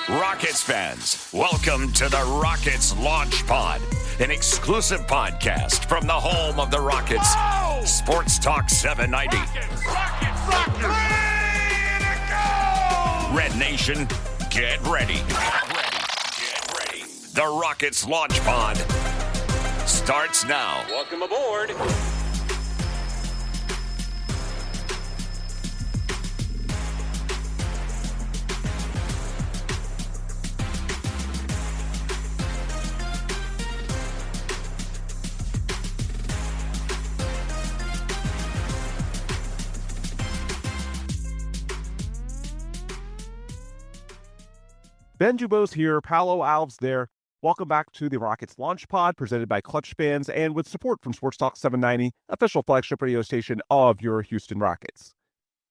Rockets fans, welcome to the Rockets Launch Pod, an exclusive podcast from the home of the Rockets, Sports Talk 790. Rockets! Red Nation, get ready. Get ready. The Rockets Launch Pod starts now. Welcome aboard. Ben DuBose here, Paulo, Alves there. Welcome back to the Rockets Launch Pod, presented by Clutch Fans and with support from Sports Talk 790, official flagship radio station of your Houston Rockets.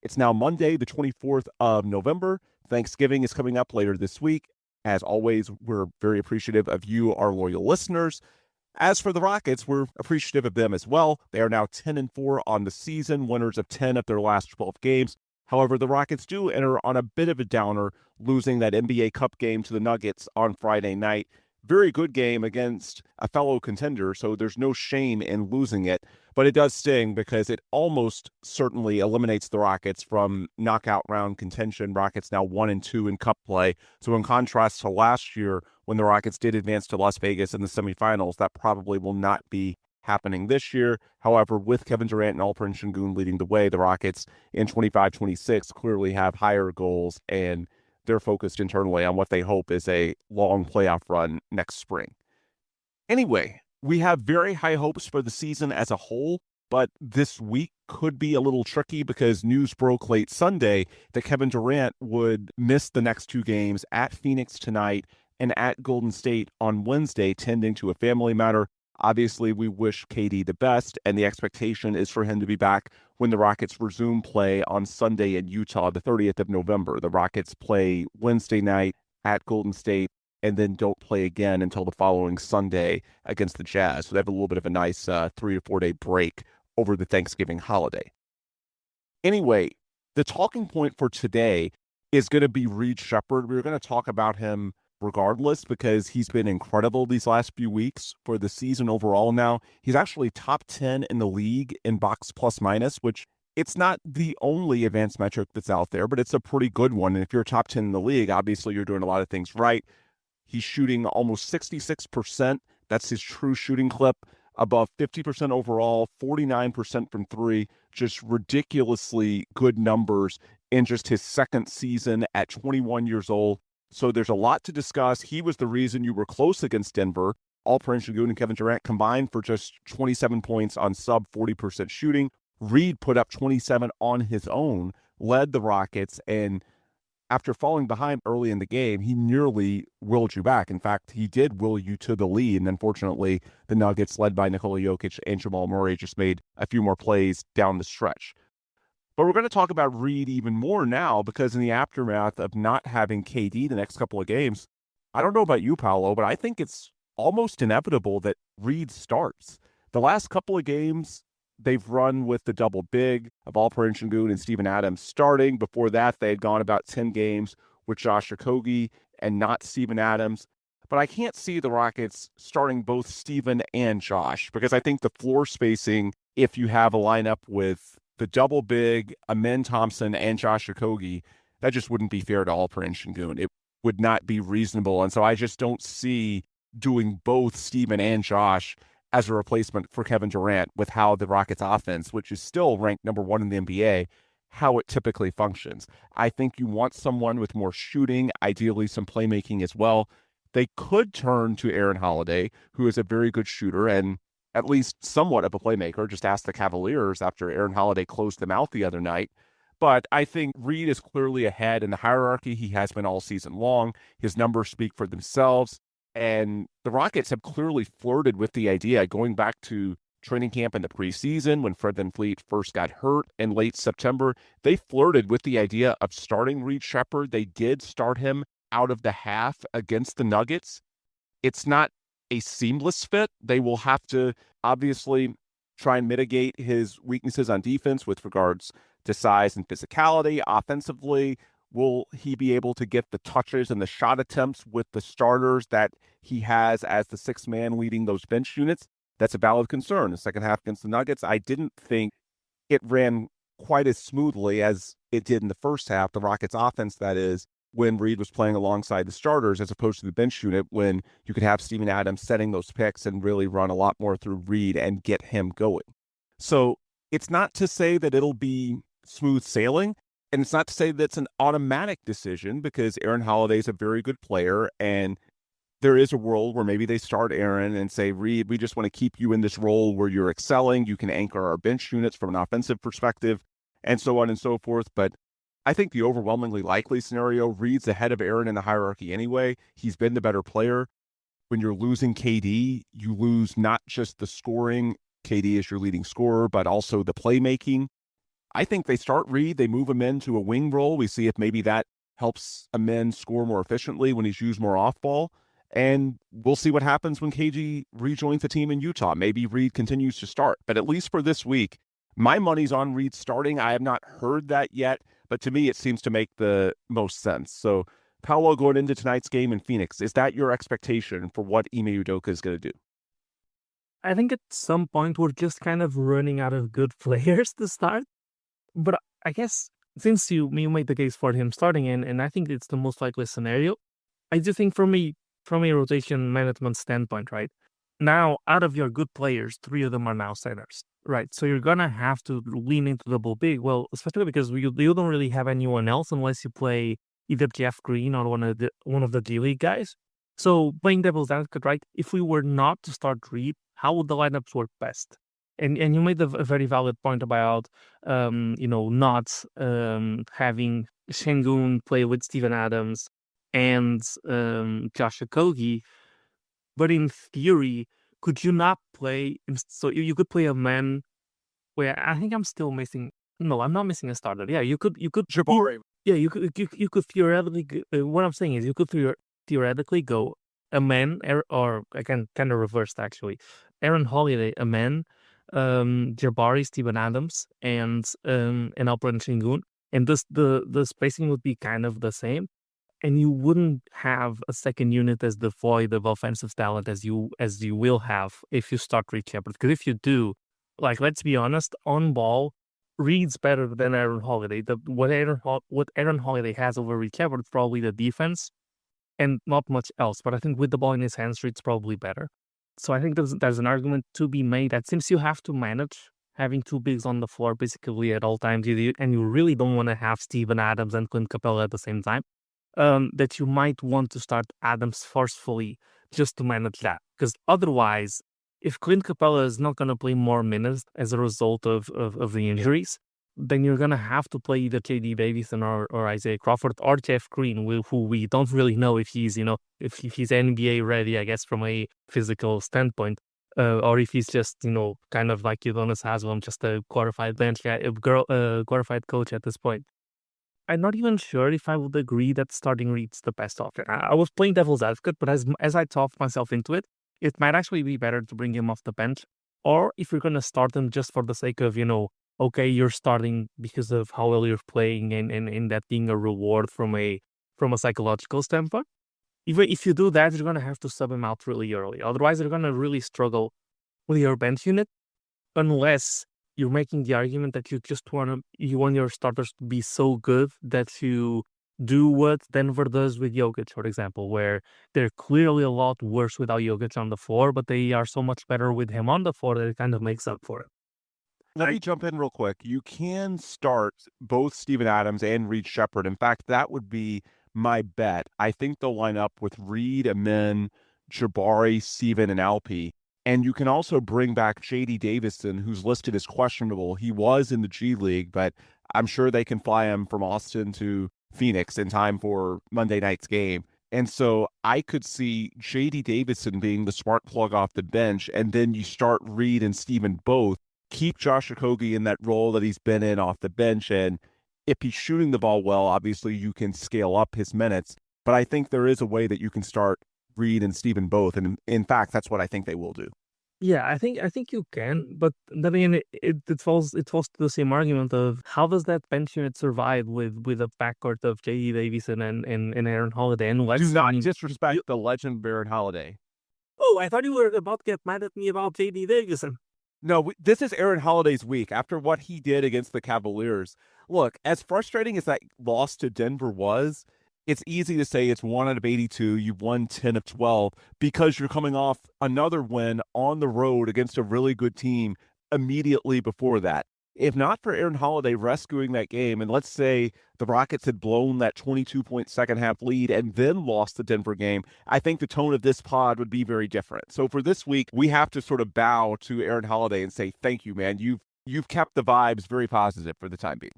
It's now Monday, the 24th of November. Thanksgiving is coming up later this week. As always, we're very appreciative of you, our loyal listeners. As for the Rockets, we're appreciative of them as well. They are now 10-4 on the season, winners of 10 of their last 12 games. However, the Rockets do enter on a bit of a downer, losing that NBA Cup game to the Nuggets on Friday night. Very good game against a fellow contender, so there's no shame in losing it. But it does sting because it almost certainly eliminates the Rockets from knockout round contention. Rockets now 1-2 in Cup play. So in contrast to last year, when the Rockets did advance to Las Vegas in the semifinals, that probably will not be happening this year. However, with Kevin Durant and Alperen Sengun leading the way, the Rockets in 25-26 clearly have higher goals, and they're focused internally on what they hope is a long playoff run next spring. Anyway, we have very high hopes for the season as a whole, but this week could be a little tricky because news broke late Sunday that Kevin Durant would miss the next two games at Phoenix tonight and at Golden State on Wednesday, tending to a family matter. Obviously, we wish KD the best, and the expectation is for him to be back when the Rockets resume play on Sunday in Utah, the 30th of November. The Rockets play Wednesday night at Golden State and then don't play again until the following Sunday against the Jazz. So they have a little bit of a nice 3 to 4 day break over the Thanksgiving holiday. Anyway, the talking point for today is going to be Reed Sheppard. We're going to talk about him regardless, because he's been incredible these last few weeks for the season overall now. He's actually top 10 in the league in box plus minus, which it's not the only advanced metric that's out there, but it's a pretty good one. And if you're top 10 in the league, obviously you're doing a lot of things right. He's shooting almost 66%. That's his true shooting clip. Above 50% overall, 49% from three. Just ridiculously good numbers in just his second season at 21 years old. So there's a lot to discuss. He was the reason you were close against Denver. Alperen Sengun and Kevin Durant combined for just 27 points on sub 40% shooting. Reed put up 27 on his own, led the Rockets, and after falling behind early in the game, he nearly willed you back. In fact, he did will you to the lead, and unfortunately, the Nuggets, led by Nikola Jokic and Jamal Murray, just made a few more plays down the stretch. But we're going to talk about Reed even more now, because in the aftermath of not having KD the next couple of games, I don't know about you, Paulo, but I think it's almost inevitable that Reed starts. The last couple of games, they've run with the double big of Alperen Sengun and Steven Adams starting. Before that, they had gone about 10 games with Josh Okogie and not Steven Adams. But I can't see the Rockets starting both Steven and Josh, because I think the floor spacing, if you have a lineup with the double big, Amen Thompson, and Josh Okogie, that just wouldn't be fair to Alperen Sengun. It would not be reasonable. And so I just don't see doing both Steven and Josh as a replacement for Kevin Durant with how the Rockets offense, which is still ranked number one in the NBA, how it typically functions. I think you want someone with more shooting, ideally some playmaking as well. They could turn to Aaron Holiday, who is a very good shooter and at least somewhat of a playmaker. Just ask the Cavaliers after Aaron Holiday closed them out the other night. But I think Reed is clearly ahead in the hierarchy. He has been all season long. His numbers speak for themselves. And the Rockets have clearly flirted with the idea, going back to training camp in the preseason when Fred VanVleet first got hurt in late September. They flirted with the idea of starting Reed Sheppard. They did start him out of the half against the Nuggets. It's not a seamless fit. They will have to obviously try and mitigate his weaknesses on defense with regards to size and physicality. Offensively, Will he be able to get the touches and the shot attempts with the starters that he has as the sixth man leading those bench units? That's a valid concern. The second half against the Nuggets, I didn't think it ran quite as smoothly as it did in the first half, the Rockets offense, that is, when Reed was playing alongside the starters as opposed to the bench unit, when you could have Steven Adams setting those picks and really run a lot more through Reed and get him going. So it's not to say that it'll be smooth sailing, and it's not to say that it's an automatic decision, because Aaron Holiday is a very good player, and there is a world where maybe they start Aaron and say, Reed, we just want to keep you in this role where you're excelling. You can anchor our bench units from an offensive perspective, and so on and so forth. But I think the overwhelmingly likely scenario, Reed's ahead of Aaron in the hierarchy anyway. He's been the better player. When you're losing KD, you lose not just the scoring, KD is your leading scorer, but also the playmaking. I think they start Reed, they move him into a wing role. We see if maybe that helps Amen score more efficiently when he's used more off ball. And we'll see what happens when KG rejoins the team in Utah. Maybe Reed continues to start. But at least for this week, my money's on Reed starting. I have not heard that yet, but to me, it seems to make the most sense. So, Paulo, going into tonight's game in Phoenix, is that your expectation for what Ime Udoka is going to do? I think at some point we're just kind of running out of good players to start. But I guess since you made the case for him starting in, and I think it's the most likely scenario, I do think from a rotation management standpoint, right? Now, out of your good players, 3 of them are now centers, right? So you're going to have to lean into double big. Well, especially because you don't really have anyone else unless you play either Jeff Green or one of the G League guys. So playing devil's advocate, right? If we were not to start Reed, how would the lineups work best? And you made a very valid point about not having Şengün play with Steven Adams and Josh Okogie, but in theory, could you not play? So you could play a man where I think I'm still missing. No, I'm not missing a starter. Yeah, you could Jabari. Yeah, you could theoretically. What I'm saying is, you could theoretically go a man, or I can kind of reverse actually. Aaron Holiday, a man, Jabari, Steven Adams, and Alperen Şengün, and the spacing would be kind of the same, and you wouldn't have a second unit as devoid of offensive talent as you will have if you start Reed Sheppard. Because if you do, like, let's be honest, on ball, Reed's better than Aaron Holiday. What Aaron Holiday has over Reed Sheppard is probably the defense and not much else. But I think with the ball in his hands, Reed's probably better. So I think there's an argument to be made that since you have to manage having 2 bigs on the floor basically at all times, and you really don't want to have Steven Adams and Clint Capella at the same time, that you might want to start Adams forcefully just to manage that. Because otherwise, if Clint Capella is not going to play more minutes as a result of the injuries, then you're going to have to play either KD Davidson or Isaiah Crawford or Jeff Green, who we don't really know if he's, if he's NBA ready, I guess, from a physical standpoint, or if he's just, kind of like Udonis Haslem, just a glorified bench guy, glorified coach at this point. I'm not even sure if I would agree that starting Reed's the best option. I was playing devil's advocate, but as I talked myself into it, it might actually be better to bring him off the bench, or if you're going to start him just for the sake of, okay, you're starting because of how well you're playing and that being a reward from a psychological standpoint. Even if you do that, you're going to have to sub him out really early. Otherwise, you're going to really struggle with your bench unit unless you're making the argument that you want your starters to be so good that you do what Denver does with Jokic, for example, where they're clearly a lot worse without Jokic on the floor, but they are so much better with him on the floor that it kind of makes up for it. Let me jump in real quick. You can start both Steven Adams and Reed Sheppard. In fact, that would be my bet. I think they'll line up with Reed, Amen, Jabari, Steven, and Alpi. And you can also bring back J.D. Davison, who's listed as questionable. He was in the G League, but I'm sure they can fly him from Austin to Phoenix in time for Monday night's game. And so I could see J.D. Davison being the spark plug off the bench, and then you start Reed and Steven both. Keep Josh Okogie in that role that he's been in off the bench, and if he's shooting the ball well, obviously you can scale up his minutes. But I think there is a way that you can start Reed and Steven both, and in fact, that's what I think they will do. Yeah, I think you can, but then again, it falls to the same argument of how does that bench unit survive with a backcourt of J.D. Davison and Aaron Holiday and Do West? I not mean, disrespect the legend Baron Holiday. oh, I thought you were about to get mad at me about J.D. Davison. No, this is Aaron Holiday's week after what he did against the Cavaliers. Look, as frustrating as that loss to Denver was, it's easy to say it's 1 out of 82. You won 10 of 12 because you're coming off another win on the road against a really good team immediately before that. If not for Aaron Holiday rescuing that game, and let's say the Rockets had blown that 22-point second half lead and then lost the Denver game, I think the tone of this pod would be very different. So for this week, we have to sort of bow to Aaron Holiday and say, thank you, man. You've kept the vibes very positive for the time being.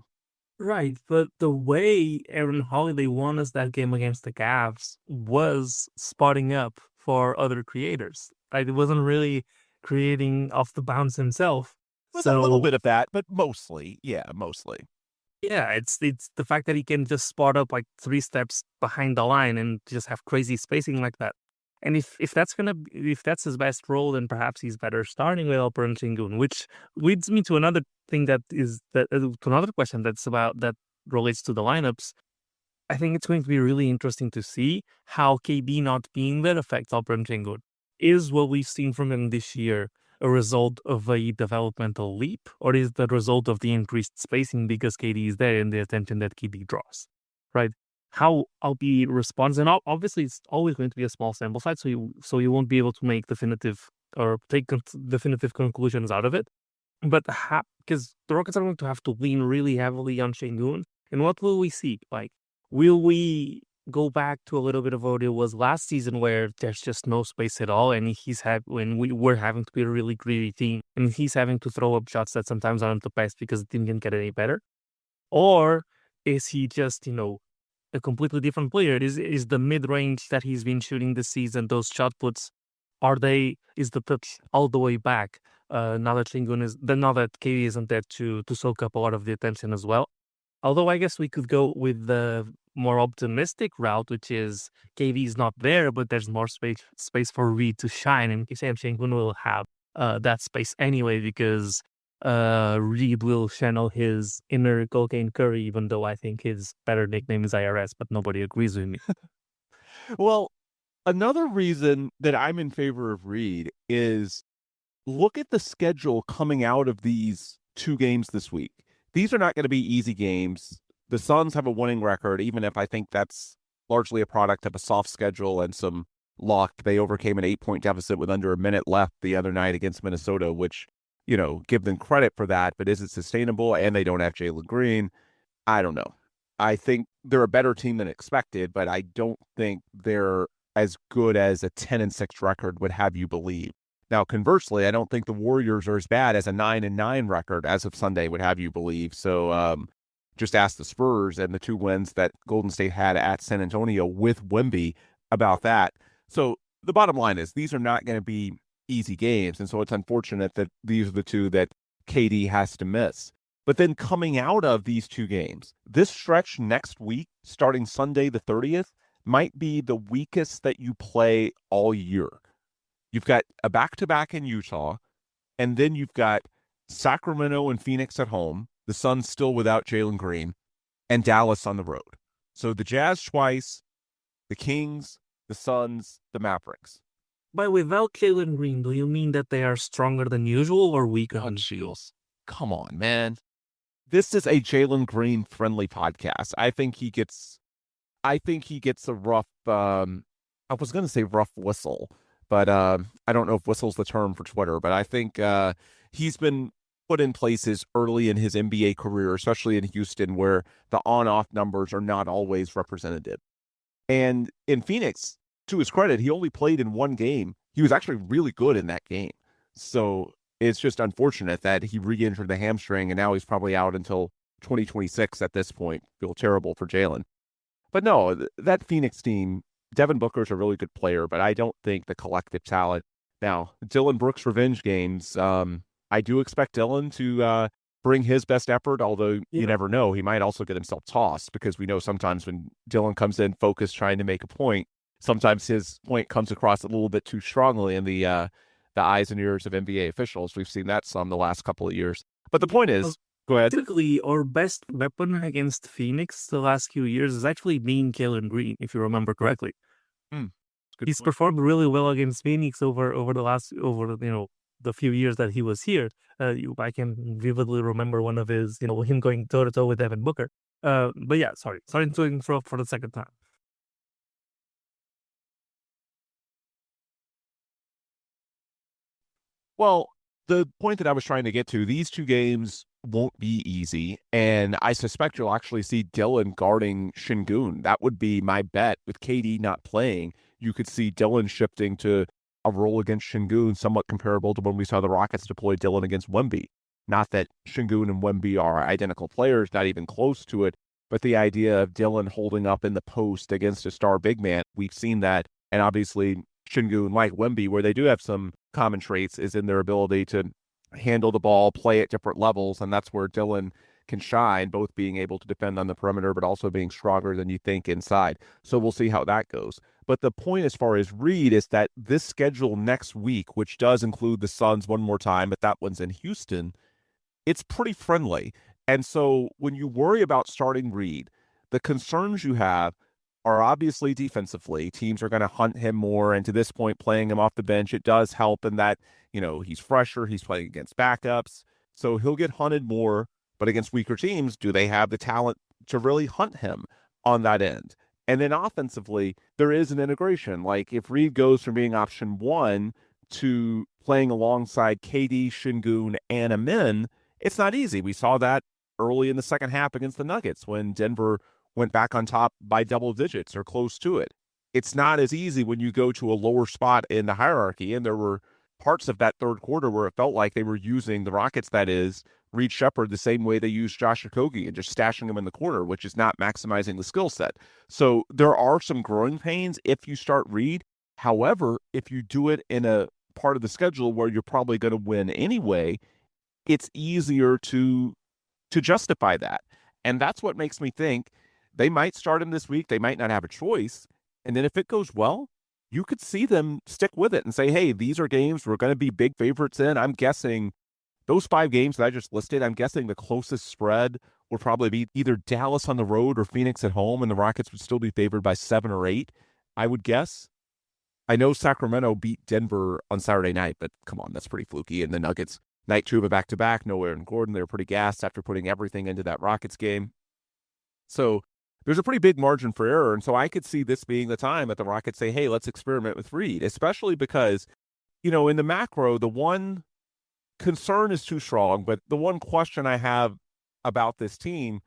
Right, but the way Aaron Holiday won us that game against the Cavs was spotting up for other creators. Right, it wasn't really creating off the bounce himself. With a little bit of that, but mostly. Yeah, it's the fact that he can just spot up like 3 steps behind the line and just have crazy spacing like that. And if that's his best role, then perhaps he's better starting with Alperen Sengun, which leads me to another thing to another question that relates to the lineups. I think it's going to be really interesting to see how KD not being there affects Alperen Sengun. Is what we've seen from him this year a result of a developmental leap, or is the result of the increased spacing because KD is there and the attention that KD draws, right? How Albie responds, and obviously it's always going to be a small sample size, so you won't be able to make definitive or take definitive conclusions out of it. But because the Rockets are going to have to lean really heavily on Sengun, and what will we see? Like, will we go back to a little bit of what it was last season where there's just no space at all and when we were having to be a really greedy team and he's having to throw up shots that sometimes aren't the best because the team didn't get any better? Or is he just, a completely different player? Is the mid-range that he's been shooting this season, those shot puts, is the touch all the way back? Now that KD isn't there to soak up a lot of the attention as well. Although I guess we could go with the more optimistic route, which is KD's not there, but there's more space for Reed to shine, and Sam Sengun will have that space anyway because Reed will channel his inner cocaine Curry, even though I think his better nickname is IRS, but nobody agrees with me. Well, another reason that I'm in favor of Reed is look at the schedule coming out of these 2 games this week. These are not going to be easy games. The Suns have a winning record, even if I think that's largely a product of a soft schedule and some luck. They overcame an 8-point deficit with under a minute left the other night against Minnesota, which, give them credit for that. But is it sustainable? And they don't have Jalen Green. I don't know. I think they're a better team than expected, but I don't think they're as good as a 10-6 record would have you believe. Now, conversely, I don't think the Warriors are as bad as a 9-9 record as of Sunday would have you believe. So just ask the Spurs and the 2 wins that Golden State had at San Antonio with Wemby about that. So the bottom line is these are not going to be easy games. And so it's unfortunate that these are the 2 that KD has to miss. But then coming out of these 2 games, this stretch next week, starting Sunday the 30th, might be the weakest that you play all year. You've got a back-to-back in Utah, and then you've got Sacramento and Phoenix at home, the Suns still without Jalen Green, and Dallas on the road. So the Jazz twice, the Kings, the Suns, the Mavericks. But without Jalen Green, do you mean that they are stronger than usual or weaker on shields? Come on, man. This is a Jalen Green friendly podcast. I think he gets a rough, I was going to say rough whistle, but I don't know if whistle's the term for Twitter, but I think he's been put in places early in his NBA career, especially in Houston, where the on-off numbers are not always representative. And in Phoenix, to his credit, he only played in 1 game. He was actually really good in that game. So it's just unfortunate that he re-injured the hamstring, and now he's probably out until 2026 at this point. Feel terrible for Jalen. But no, that Phoenix team, Devin Booker's a really good player, but I don't think the collective talent. Now, Dylan Brooks' revenge games, I do expect Dylan to bring his best effort, although you never know. He might also get himself tossed because we know sometimes when Dylan comes in focused trying to make a point, sometimes his point comes across a little bit too strongly and the the eyes and ears of NBA officials. We've seen that some the last couple of years. But the point is, go ahead. Typically, our best weapon against Phoenix the last few years has actually been Jalen Green, if you remember correctly. He's performed really well against Phoenix over the few years that he was here. I can vividly remember one of his, him going toe to toe with Devin Booker. But yeah, sorry to interrupt for the second time. Well, the point that I was trying to get to, these two games won't be easy, and I suspect you'll actually see Dillon guarding Şengün. That would be my bet. With KD not playing, you could see Dillon shifting to a role against Şengün somewhat comparable to when we saw the Rockets deploy Dillon against Wemby. Not that Şengün and Wemby are identical players, not even close to it, but the idea of Dillon holding up in the post against a star big man, we've seen that, and obviously Şengün, like Wemby, where they do have some common traits, is in their ability to handle the ball, play at different levels, and that's where Dillon can shine, both being able to defend on the perimeter, but also being stronger than you think inside. So we'll see how that goes. But the point as far as Reed is that this schedule next week, which does include the Suns one more time, but that one's in Houston, it's pretty friendly. And so when you worry about starting Reed, the concerns you have are obviously defensively. Teams are going to hunt him more, and to this point, playing him off the bench, it does help in that, he's fresher, he's playing against backups, so he'll get hunted more. But against weaker teams, do they have the talent to really hunt him on that end? And then offensively, there is an integration. Like if Reed goes from being option one to playing alongside KD, Şengün, and Amin, it's not easy. We saw that early in the second half against the Nuggets when Denver went back on top by double digits or close to it. It's not as easy when you go to a lower spot in the hierarchy, and there were parts of that third quarter where it felt like they were using the Rockets, that is, Reed Sheppard, the same way they used Josh Okogie and just stashing him in the corner, which is not maximizing the skill set. So there are some growing pains if you start Reed. However, if you do it in a part of the schedule where you're probably going to win anyway, it's easier to justify that. And that's what makes me think they might start him this week. They might not have a choice. And then if it goes well, you could see them stick with it and say, hey, these are games we're going to be big favorites in. I'm guessing those 5 games that I just listed, I'm guessing the closest spread would probably be either Dallas on the road or Phoenix at home, and the Rockets would still be favored by 7 or 8, I would guess. I know Sacramento beat Denver on Saturday night, but come on, that's pretty fluky. And the Nuggets, night 2 of a back-to-back, no Aaron Gordon. They were pretty gassed after putting everything into that Rockets game. So there's a pretty big margin for error, and so I could see this being the time that the Rockets say, hey, let's experiment with Reed, especially because, in the macro, the one concern is too strong, but the one question I have about this team,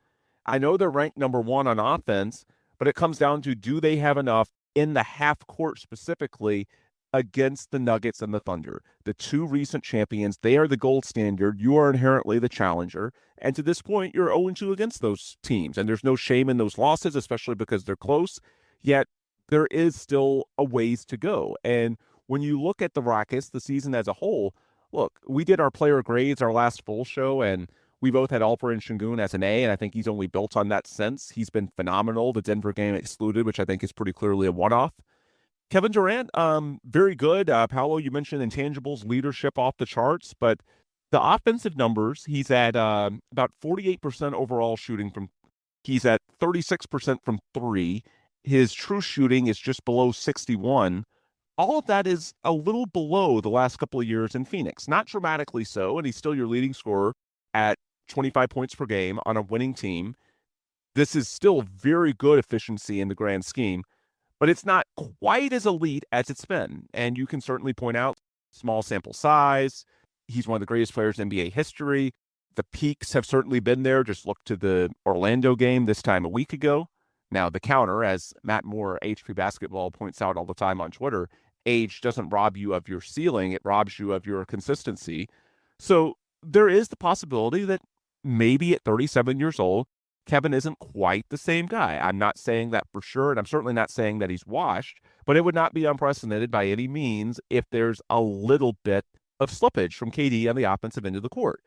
I know they're ranked number 1 on offense, but it comes down to, do they have enough in the half court specifically against the Nuggets and the Thunder? The 2 recent champions, they are the gold standard. You are inherently the challenger. And to this point, you're 0-2 against those teams. And there's no shame in those losses, especially because they're close. Yet there is still a ways to go. And when you look at the Rockets, the season as a whole, look, we did our player grades, our last full show, and we both had Alperen Şengün as an A, and I think he's only built on that since. He's been phenomenal, the Denver game excluded, which I think is pretty clearly a one-off. Kevin Durant, very good. Paulo, you mentioned intangibles, leadership off the charts, but the offensive numbers, he's at about 48% overall shooting he's at 36% from 3. His true shooting is just below 61. All of that is a little below the last couple of years in Phoenix. Not dramatically so, and he's still your leading scorer at 25 points per game on a winning team. This is still very good efficiency in the grand scheme, but it's not quite as elite as it's been. And you can certainly point out small sample size. He's one of the greatest players in NBA history. The peaks have certainly been there. Just look to the Orlando game this time a week ago. Now, the counter, as Matt Moore, HP Basketball, points out all the time on Twitter, age doesn't rob you of your ceiling. It robs you of your consistency. So there is the possibility that maybe at 37 years old, Kevin isn't quite the same guy. I'm not saying that for sure, and I'm certainly not saying that he's washed, but it would not be unprecedented by any means if there's a little bit of slippage from KD on the offensive end of the court.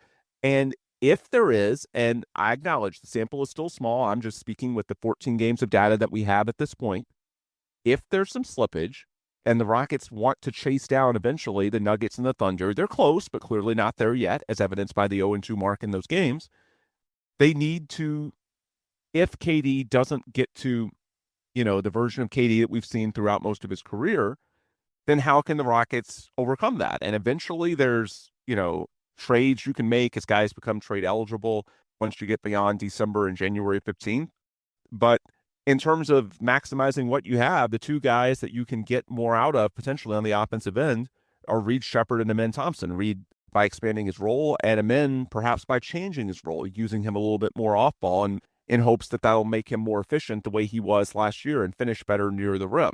And if there is, and I acknowledge the sample is still small, I'm just speaking with the 14 games of data that we have at this point. If there's some slippage, And the Rockets want to chase down eventually the Nuggets and the Thunder. They're close, but clearly not there yet, as evidenced by the 0-2 mark in those games. They need to, if KD doesn't get to, the version of KD that we've seen throughout most of his career, then how can the Rockets overcome that? And eventually there's, trades you can make as guys become trade eligible once you get beyond December and January 15th. But in terms of maximizing what you have, the two guys that you can get more out of potentially on the offensive end are Reed Sheppard and Amen Thompson. Reed by expanding his role, and Amen perhaps by changing his role, using him a little bit more off ball, and in hopes that that'll make him more efficient the way he was last year and finish better near the rim.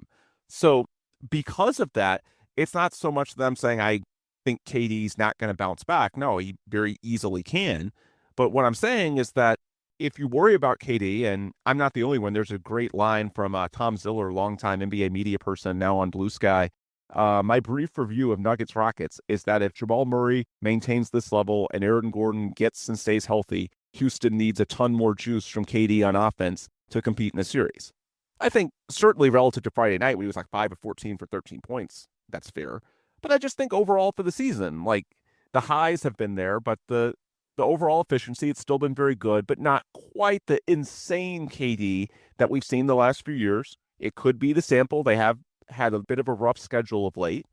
So because of that, it's not so much that I'm saying I think KD's not going to bounce back. No, he very easily can. But what I'm saying is that if you worry about KD, and I'm not the only one, there's a great line from Tom Ziller, longtime NBA media person, now on Blue Sky. My brief review of Nuggets Rockets is that if Jamal Murray maintains this level and Aaron Gordon gets and stays healthy, Houston needs a ton more juice from KD on offense to compete in the series. I think certainly relative to Friday night when he was like 5 of 14 for 13 points, that's fair. But I just think overall for the season, like the highs have been there, but the overall efficiency, it's still been very good, but not quite the insane KD that we've seen the last few years. It could be the sample. They have had a bit of a rough schedule of late,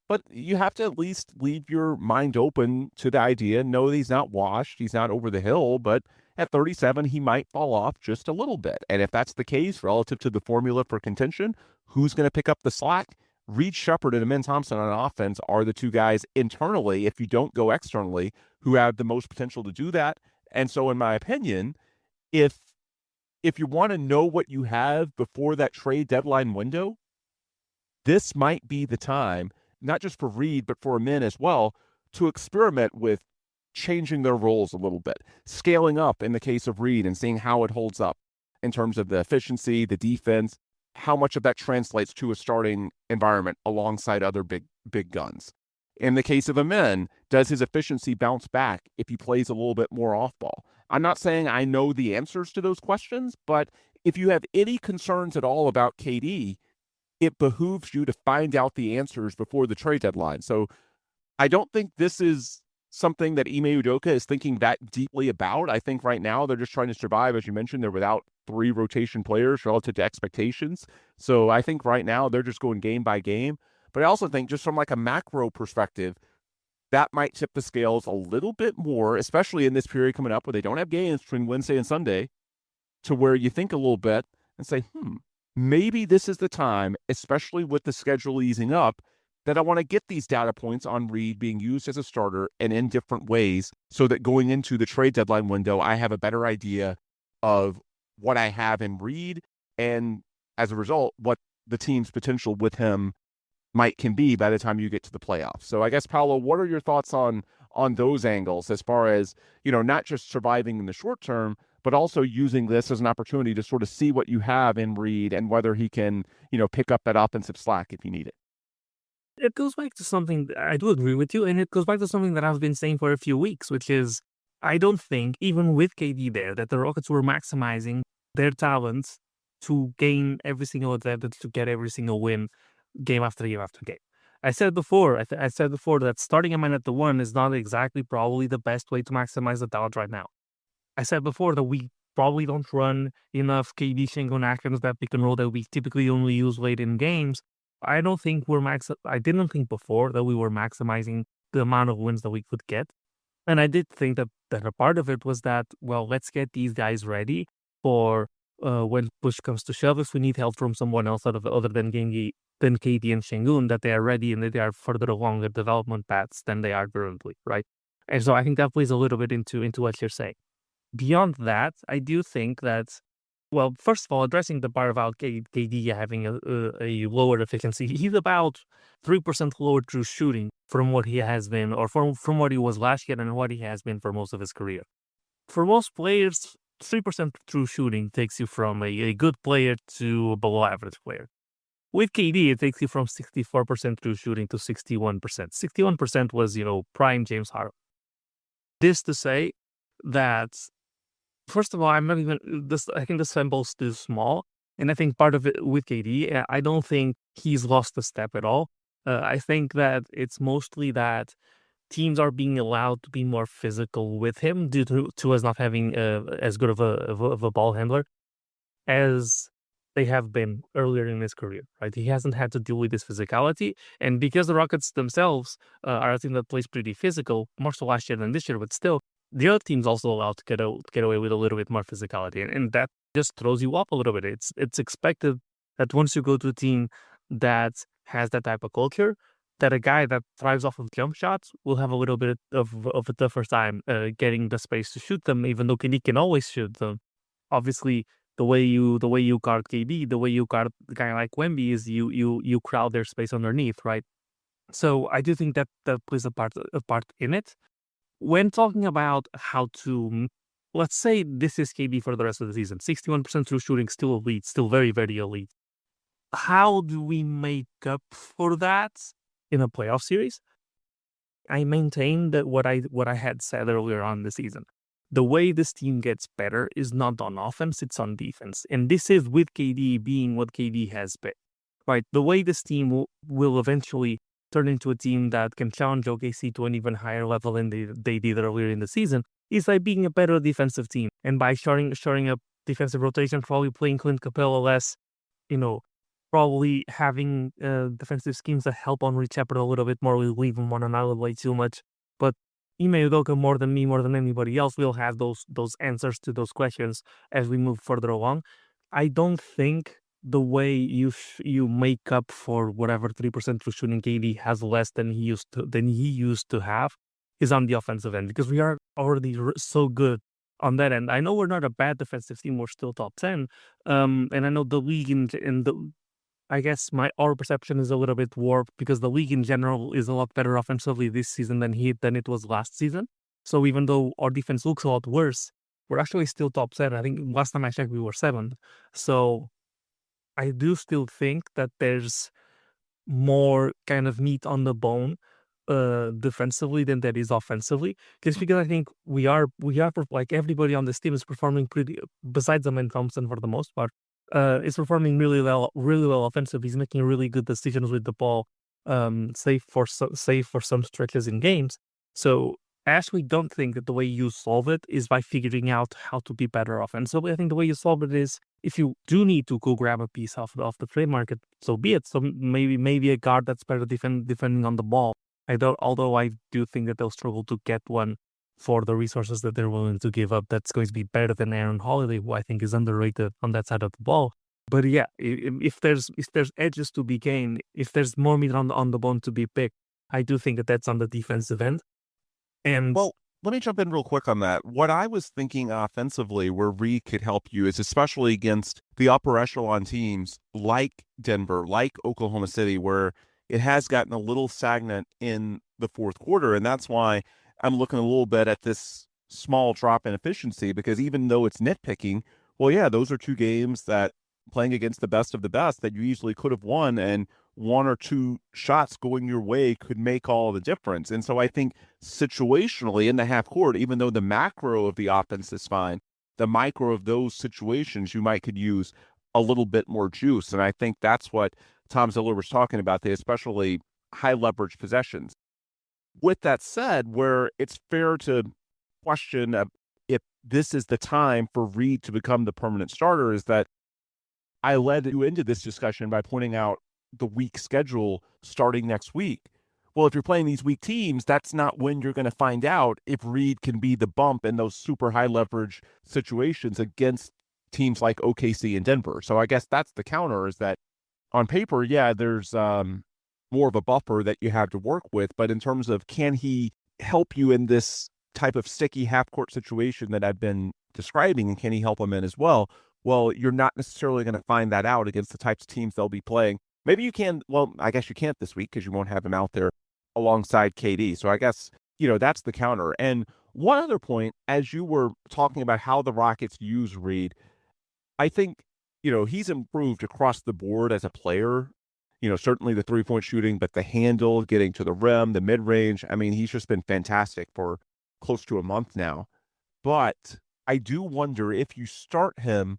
but you have to at least leave your mind open to the idea. No, he's not washed. He's not over the hill, but at 37, he might fall off just a little bit. And if that's the case, relative to the formula for contention, who's going to pick up the slack? Reed Sheppard and Amen Thompson on offense are the two guys internally, if you don't go externally, who have the most potential to do that. And so in my opinion, if you want to know what you have before that trade deadline window, this might be the time, not just for Reed, but for Amen as well, to experiment with changing their roles a little bit, scaling up in the case of Reed and seeing how it holds up in terms of the efficiency, the defense, how much of that translates to a starting environment alongside other big guns. In the case of Amen, does his efficiency bounce back if he plays a little bit more off ball? I'm not saying I know the answers to those questions, but if you have any concerns at all about KD, it behooves you to find out the answers before the trade deadline. So I don't think this is something that Ime Udoka is thinking that deeply about. I think right now they're just trying to survive. As you mentioned, they're without 3 rotation players relative to expectations. So I think right now they're just going game by game. But I also think just from like a macro perspective, that might tip the scales a little bit more, especially in this period coming up where they don't have games between Wednesday and Sunday, to where you think a little bit and say, maybe this is the time, especially with the schedule easing up, that I want to get these data points on Reed being used as a starter and in different ways so that going into the trade deadline window, I have a better idea of what I have in Reed and as a result, what the team's potential with him can be by the time you get to the playoffs. So I guess, Paulo, what are your thoughts on those angles as far as, not just surviving in the short term, but also using this as an opportunity to sort of see what you have in Reed and whether he can, pick up that offensive slack if you need it? It goes back to something, I do agree with you, and it goes back to something that I've been saying for a few weeks, which is, I don't think, even with KD there, that the Rockets were maximizing their talents to gain every single advantage, to get every single win, game after game after game. I said before, I said before that starting a man at the 1 is not exactly probably the best way to maximize the talent right now. I said before that we probably don't run enough KD Shingo actions, that pick and roll that we typically only use late in games. I didn't think before that we were maximizing the amount of wins that we could get. And I did think that a part of it was that, well, let's get these guys ready for when push comes to shove. If we need help from someone else other than KD and Şengün, that they are ready and that they are further along the development paths than they are currently, right? And so I think that plays a little bit into what you're saying. Beyond that, I do think that, well, first of all, addressing the part about KD having a lower efficiency, he's about 3% lower true shooting from what he has been, or from what he was last year and what he has been for most of his career. For most players, 3% true shooting takes you from a good player to a below average player. With KD, it takes you from 64% true shooting to 61%. 61% was, prime James Harden. This to say that, first of all, I think the sample's too small. And I think part of it with KD, I don't think he's lost a step at all. I think that it's mostly that teams are being allowed to be more physical with him due to us not having as good of a ball handler as they have been earlier in his career, right? He hasn't had to deal with this physicality. And because the Rockets themselves are a team that plays pretty physical, more so last year than this year, but still, the other team's also allowed to get away with a little bit more physicality. And that just throws you up a little bit. It's expected that once you go to a team that has that type of culture, that a guy that thrives off of jump shots will have a little bit of a tougher time getting the space to shoot them, even though he can always shoot them. Obviously, the way you guard KD, the way you guard a guy like Wemby is you crowd their space underneath, right? So I do think that plays a part in it. When talking about how to, let's say this is KD for the rest of the season, 61% true shooting, still elite, still very, very elite. How do we make up for that in a playoff series? I maintain that what I had said earlier on the season. The way this team gets better is not on offense, it's on defense. And this is with KD being what KD has been, right? The way this team will eventually turn into a team that can challenge OKC to an even higher level than they did earlier in the season is by being a better defensive team. And by shoring up defensive rotation, probably playing Clint Capella less, probably having defensive schemes that help on Reed Sheppard a little bit more. We leave him on an island way too much. But Ime Udoka, more than me, more than anybody else, will have those answers to those questions as we move further along. I don't think the way you make up for whatever 3% true shooting KD has less than he used to have is on the offensive end, because we are already so good on that end. I know we're not a bad defensive team; we're still top 10. And I know the league I guess our perception is a little bit warped because the league in general is a lot better offensively this season than it was last season. So even though our defense looks a lot worse, we're actually still top 7. I think last time I checked, we were 7th. So I do still think that there's more kind of meat on the bone defensively than there is offensively. Just because I think we are like everybody on this team is performing pretty, besides Amen Thompson for the most part, is performing really well offensively. He's making really good decisions with the ball, save for some stretches in games. So I actually don't think that the way you solve it is by figuring out how to be better offensively. I think the way you solve it is if you do need to go grab a piece off the trade market, so be it. So maybe a guard that's better defending on the ball. Although I do think that they'll struggle to get one for the resources that they're willing to give up. That's going to be better than Aaron Holiday, who I think is underrated on that side of the ball. But yeah, if there's edges to be gained, if there's more meat on the bone to be picked, I do think that that's on the defensive end. And well, let me jump in real quick on that. What I was thinking offensively where Reed could help you is especially against the upper echelon teams like Denver, like Oklahoma City, where it has gotten a little stagnant in the fourth quarter. And that's why I'm looking a little bit at this small drop in efficiency, because even though it's nitpicking, well, yeah, those are 2 games that playing against the best of the best that you easily could have won, and 1 or 2 shots going your way could make all the difference. And so I think situationally in the half court, even though the macro of the offense is fine, the micro of those situations, you could use a little bit more juice. And I think that's what Tom Ziller was talking about, the especially high leverage possessions. With that said, where it's fair to question if this is the time for Reed to become the permanent starter, is that I led you into this discussion by pointing out the weak schedule starting next week. Well, if you're playing these weak teams, that's not when you're going to find out if Reed can be the bump in those super high leverage situations against teams like OKC and Denver. So I guess that's the counter, is that on paper, yeah, there's more of a buffer that you have to work with. But in terms of can he help you in this type of sticky half-court situation that I've been describing, and can he help them in as well? Well, you're not necessarily going to find that out against the types of teams they'll be playing. Maybe you can. Well, I guess you can't this week because you won't have him out there alongside KD. So I guess, that's the counter. And one other point, as you were talking about how the Rockets use Reed, I think, he's improved across the board as a player. Certainly the 3-point shooting, but the handle, getting to the rim, the mid-range. I mean, he's just been fantastic for close to a month now. But I do wonder if you start him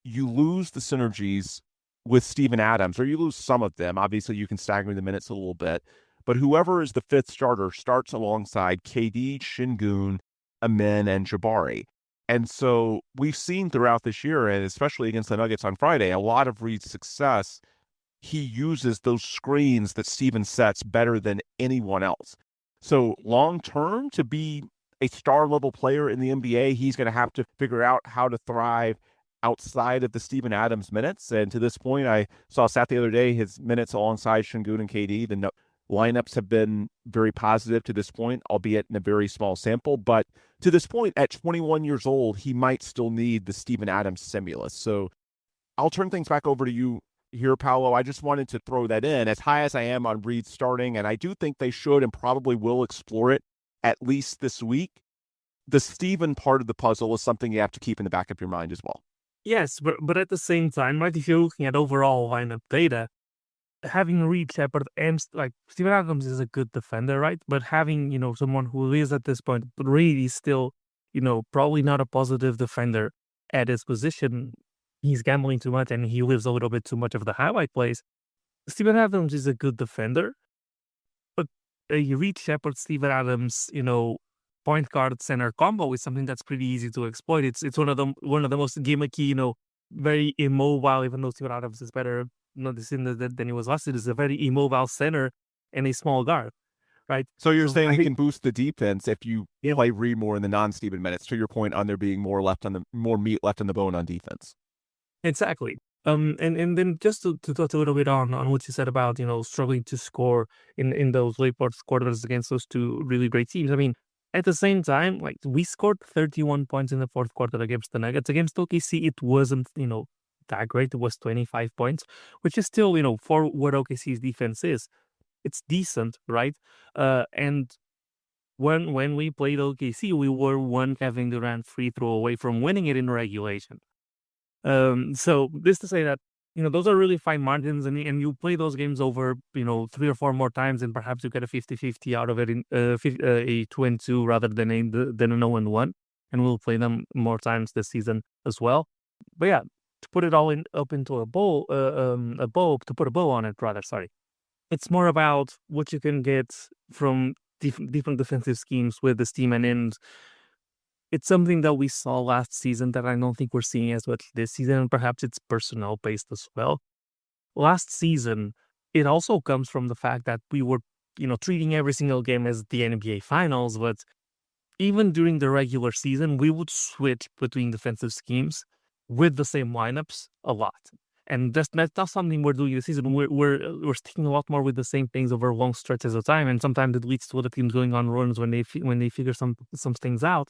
you lose the synergies with Steven Adams, or you lose some of them. Obviously, you can stagger the minutes a little bit, but whoever is the fifth starter starts alongside KD, Şengün, Amin, and Jabari. And so we've seen throughout this year, and especially against the Nuggets on Friday, a lot of Reed's success. He uses those screens that Steven sets better than anyone else. So long term, to be a star level player in the NBA, he's going to have to figure out how to thrive outside of the Steven Adams minutes. And to this point, I saw a stat the other day, his minutes alongside Şengün and KD, the lineups have been very positive to this point, albeit in a very small sample. But to this point, at 21 years old, he might still need the Steven Adams stimulus. So I'll turn things back over to you here, Paulo. I just wanted to throw that in. As high as I am on Reed starting, and I do think they should and probably will explore it at least this week, the Steven part of the puzzle is something you have to keep in the back of your mind as well. Yes, but at the same time, right, if you're looking at overall lineup data, having Reed Sheppard and Steven Adams is a good defender, right? But having, someone who is at this point, but really still, probably not a positive defender at his position, he's gambling too much and he lives a little bit too much of the highlight plays. Steven Adams is a good defender, but a Reed Sheppard, Steven Adams, point guard center combo is something that's pretty easy to exploit. It's one of the most gimmicky, very immobile, even though Steven Adams is better than he was last year. Is a very immobile center and a small guard, right? So you're saying we can boost the defense if you play Reed more in the non-Steven minutes, to your point on there being more meat left on the bone on defense. Exactly. And then just to touch a little bit on what you said about, struggling to score in those late quarters against those two really great teams. I mean, at the same time, we scored 31 points in the fourth quarter against the Nuggets. Against OKC, it wasn't, that great. It was 25 points, which is still, for what OKC's defense is, it's decent, right? And when we played OKC, we were one Kevin Durant free throw away from winning it in regulation. So this to say that, those are really fine margins, and you play those games over, 3 or 4 more times, and perhaps you get a 50-50 out of it in a 2-2 rather than a 0-1, and we'll play them more times this season as well. But yeah, to put it all up into a bow, to put a bow on it, rather, sorry. It's more about what you can get from different defensive schemes with this team, and it's something that we saw last season that I don't think we're seeing as much this season, and perhaps it's personnel based as well. Last season, it also comes from the fact that we were, treating every single game as the NBA Finals, but even during the regular season, we would switch between defensive schemes with the same lineups a lot. And that's not something we're doing this season. We're sticking a lot more with the same things over long stretches of time, and sometimes it leads to other teams going on runs when they figure some things out.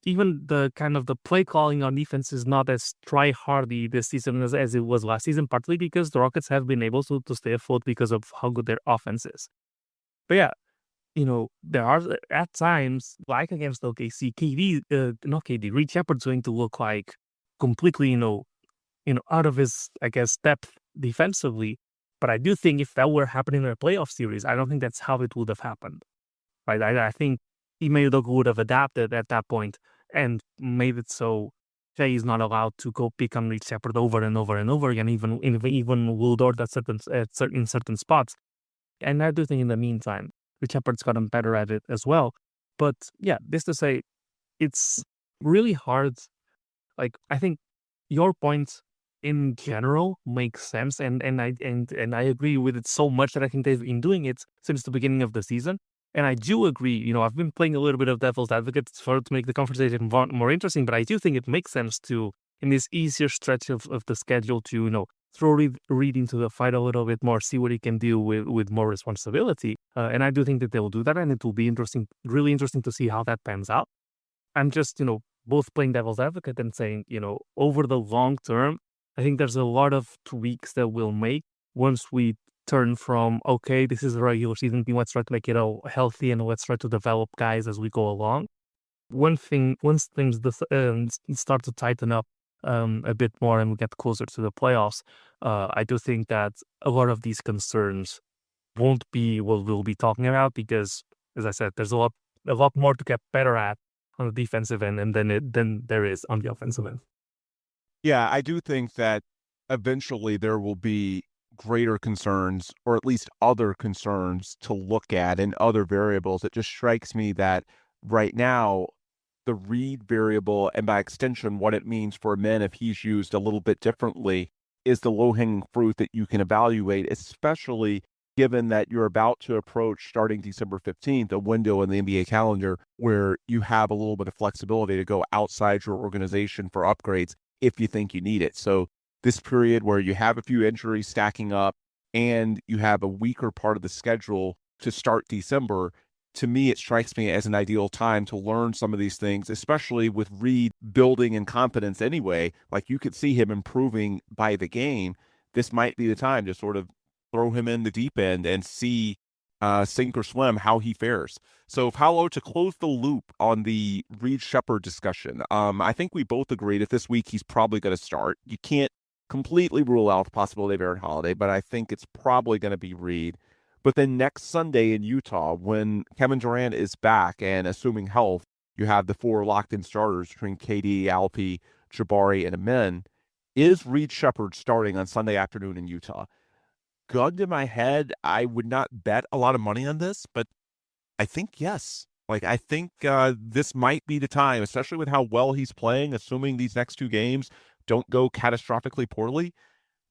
Even the kind of the play calling on defense is not as try-hardy this season as it was last season, partly because the Rockets have been able to stay afloat because of how good their offense is. But yeah, there are at times, like against OKC, Reed Sheppard's going to look like completely, out of his, depth defensively. But I do think if that were happening in a playoff series, I don't think that's how it would have happened. Right? I think Ime Udoka would have adapted at that point and made it so Shai is not allowed to go pick on Reed Sheppard over and over and over again, even Will Dort at certain spots. And I do think in the meantime, Reed Sheppard's gotten better at it as well. But yeah, this to say, it's really hard. I think your point in general makes sense, and I agree with it so much that I think they've been doing it since the beginning of the season. And I do agree, I've been playing a little bit of devil's advocate to make the conversation more interesting, but I do think it makes sense to, in this easier stretch of the schedule, to, throw Reed into the fight a little bit more, see what he can do with more responsibility. And I do think that they will do that, and it will be really interesting to see how that pans out. I'm just, both playing devil's advocate and saying, over the long term, I think there's a lot of tweaks that we'll make once we turn from, okay, this is a regular season team, let's try to make it all healthy and let's try to develop guys as we go along. Once things start to tighten up a bit more and we get closer to the playoffs, I do think that a lot of these concerns won't be what we'll be talking about, because, as I said, there's a lot more to get better at on the defensive end than there is on the offensive end. Yeah, I do think that eventually there will be greater concerns, or at least other concerns to look at and other variables. It just strikes me that right now, the Reed variable, and by extension, what it means for men if he's used a little bit differently, is the low-hanging fruit that you can evaluate, especially given that you're about to approach, starting December 15th, a window in the NBA calendar where you have a little bit of flexibility to go outside your organization for upgrades if you think you need it. So this period where you have a few injuries stacking up and you have a weaker part of the schedule to start December, to me, it strikes me as an ideal time to learn some of these things, especially with Reed building in confidence anyway. Like you could see him improving by the game. This might be the time to sort of throw him in the deep end and see sink or swim how he fares. So, Paulo, to close the loop on the Reed Sheppard discussion, I think we both agree that this week he's probably going to start. You can't completely rule out the possibility of Aaron Holiday, but I think it's probably going to be Reed. But then next Sunday in Utah, when Kevin Durant is back and assuming health, you have the four locked-in starters between KD, Alpi, Jabari, and Amen. Is Reed Sheppard starting on Sunday afternoon in Utah? Gun to my head, I would not bet a lot of money on this, but I think yes. Like, I think this might be the time, especially with how well he's playing, assuming these next two games don't go catastrophically poorly.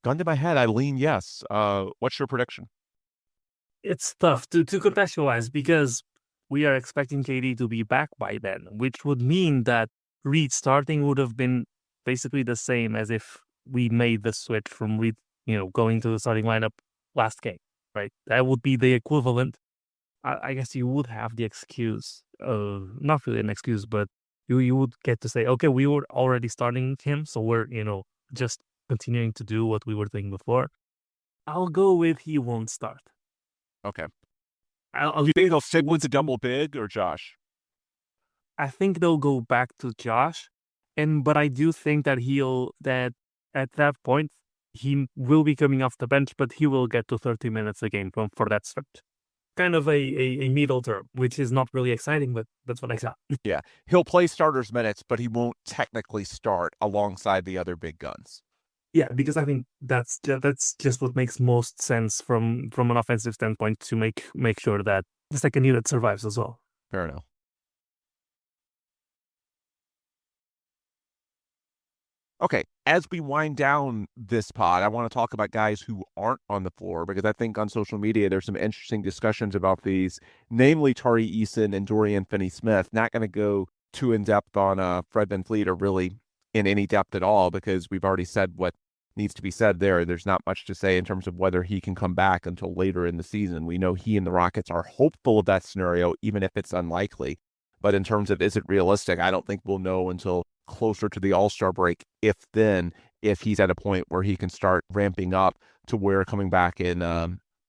Gun to my head, I lean yes. What's your prediction? It's tough to contextualize because we are expecting KD to be back by then, which would mean that Reed starting would have been basically the same as if we made the switch from Reed, going to the starting lineup last game, right? That would be the equivalent. I guess you would have the excuse, not really an excuse, but you would get to say, okay, we were already starting him, so we're, just continuing to do what we were doing before. I'll go with he won't start. Okay. I'll Do you think he'll stick with the double big or Josh? I think they'll go back to Josh, but I do think that that at that point he will be coming off the bench, but he will get to 30 minutes a game for that stretch. Kind of a middle term, which is not really exciting, but that's what I got. Yeah. He'll play starters minutes, but he won't technically start alongside the other big guns. Yeah, because I think that's just what makes most sense from an offensive standpoint to make sure that the second unit survives as well. Fair enough. Okay, as we wind down this pod, I want to talk about guys who aren't on the floor because I think on social media there's some interesting discussions about these, namely Tari Eason and Dorian Finney-Smith. Not going to go too in-depth on Fred VanVleet or really in any depth at all because we've already said what needs to be said there. There's not much to say in terms of whether he can come back until later in the season. We know he and the Rockets are hopeful of that scenario, even if it's unlikely. But in terms of is it realistic, I don't think we'll know until closer to the All-Star break, if he's at a point where he can start ramping up to where coming back in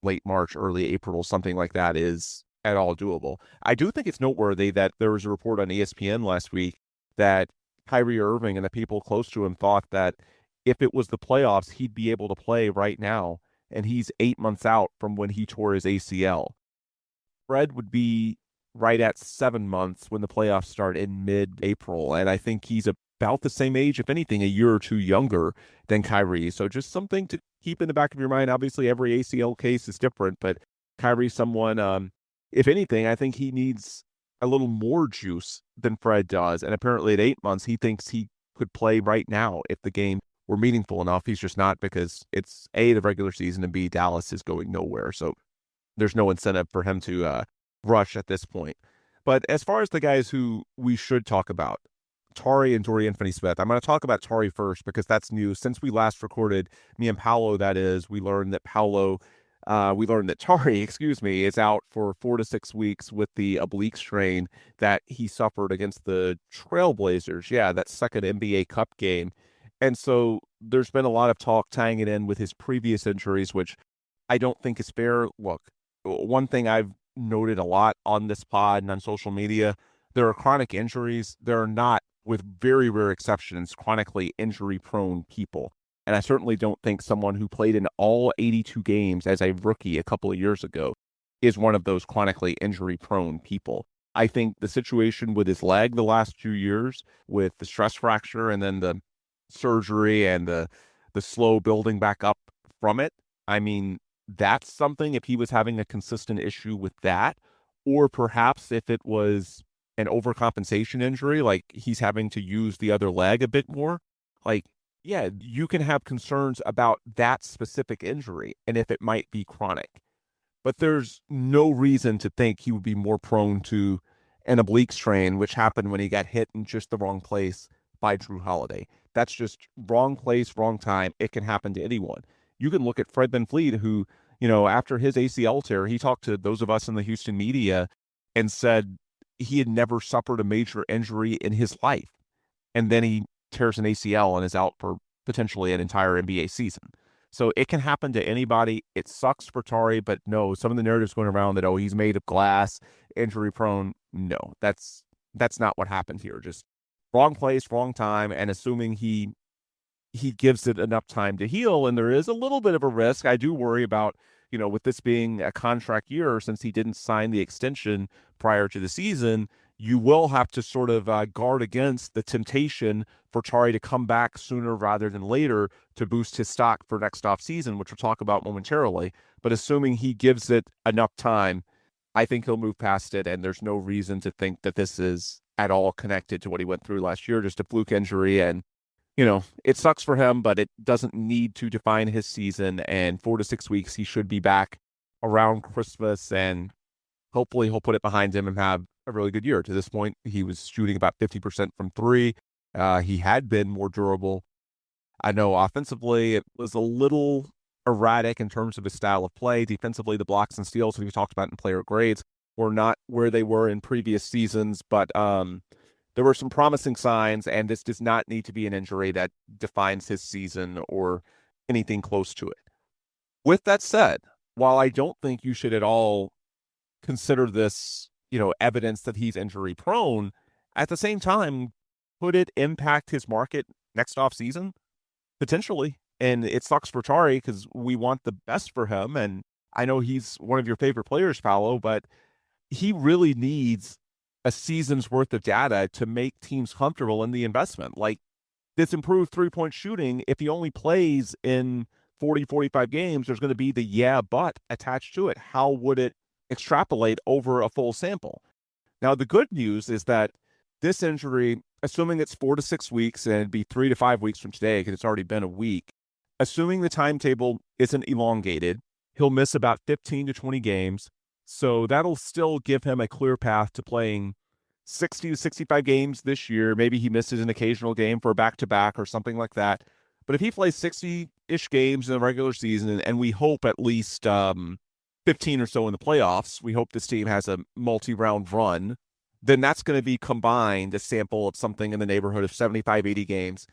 late March, early April, something like that is at all doable. I do think it's noteworthy that there was a report on ESPN last week that Kyrie Irving and the people close to him thought that if it was the playoffs, he'd be able to play right now, and he's 8 months out from when he tore his ACL. Fred would be right at 7 months when the playoffs start in mid-April. And I think he's about the same age, if anything, a year or two younger than Kyrie. So just something to keep in the back of your mind. Obviously, every ACL case is different, but Kyrie's someone, if anything, I think he needs a little more juice than Fred does. And apparently at 8 months, he thinks he could play right now if the game were meaningful enough. He's just not because it's A, the regular season, and B, Dallas is going nowhere. So there's no incentive for him to rush at this point. But as far as the guys who we should talk about, Tari and Dorian Finney-Smith, I'm going to talk about Tari first because that's new. Since we last recorded, me and Paulo, that is, we learned that Tari, is out for 4 to 6 weeks with the oblique strain that he suffered against the Trailblazers. Yeah, that second NBA Cup game. And so there's been a lot of talk tying it in with his previous injuries, which I don't think is fair. Look, one thing I've noted a lot on this pod and on social media, there are chronic injuries. There are not, with very rare exceptions, chronically injury-prone people. And I certainly don't think someone who played in all 82 games as a rookie a couple of years ago is one of those chronically injury-prone people. I think the situation with his leg the last 2 years with the stress fracture and then the surgery and the slow building back up from it. I mean, that's something if he was having a consistent issue with that, or perhaps if it was an overcompensation injury, like he's having to use the other leg a bit more, like, yeah, you can have concerns about that specific injury and if it might be chronic. But there's no reason to think he would be more prone to an oblique strain, which happened when he got hit in just the wrong place by Drew Holiday. That's just wrong place, wrong time. It can happen to anyone. You can look at Fred VanVleet, who, after his ACL tear, he talked to those of us in the Houston media and said he had never suffered a major injury in his life. And then he tears an ACL and is out for potentially an entire NBA season. So it can happen to anybody. It sucks for Tari, but no, some of the narratives going around that, oh, he's made of glass, injury prone. No, that's not what happened here. Just wrong place, wrong time, and assuming he gives it enough time to heal. And there is a little bit of a risk. I do worry about, with this being a contract year, since he didn't sign the extension prior to the season, you will have to sort of guard against the temptation for Tari to come back sooner rather than later to boost his stock for next offseason, which we'll talk about momentarily. But assuming he gives it enough time, I think he'll move past it, and there's no reason to think that this is at all connected to what he went through last year, just a fluke injury. And, it sucks for him, but it doesn't need to define his season. And 4 to 6 weeks, he should be back around Christmas, and hopefully he'll put it behind him and have a really good year. To this point, he was shooting about 50% from three. He had been more durable. I know offensively it was a little erratic in terms of his style of play. Defensively, the blocks and steals we talked about in player grades were not where they were in previous seasons, but there were some promising signs, and this does not need to be an injury that defines his season or anything close to it. With that said, while I don't think you should at all consider this, evidence that he's injury prone, at the same time, could it impact his market next offseason? Potentially. And it sucks for Tari because we want the best for him. And I know he's one of your favorite players, Paulo, but he really needs a season's worth of data to make teams comfortable in the investment. Like this improved 3-point shooting, if he only plays in 40, 45 games, there's going to be the yeah, but attached to it. How would it extrapolate over a full sample? Now, the good news is that this injury, assuming it's 4 to 6 weeks, and it'd be 3 to 5 weeks from today because it's already been a week, assuming the timetable isn't elongated, he'll miss about 15 to 20 games. So that'll still give him a clear path to playing 60 to 65 games this year. Maybe he misses an occasional game for a back-to-back or something like that. But if he plays 60-ish games in the regular season, and we hope at least 15 or so in the playoffs, we hope this team has a multi-round run, then that's going to be combined a sample of something in the neighborhood of 75, 80 games.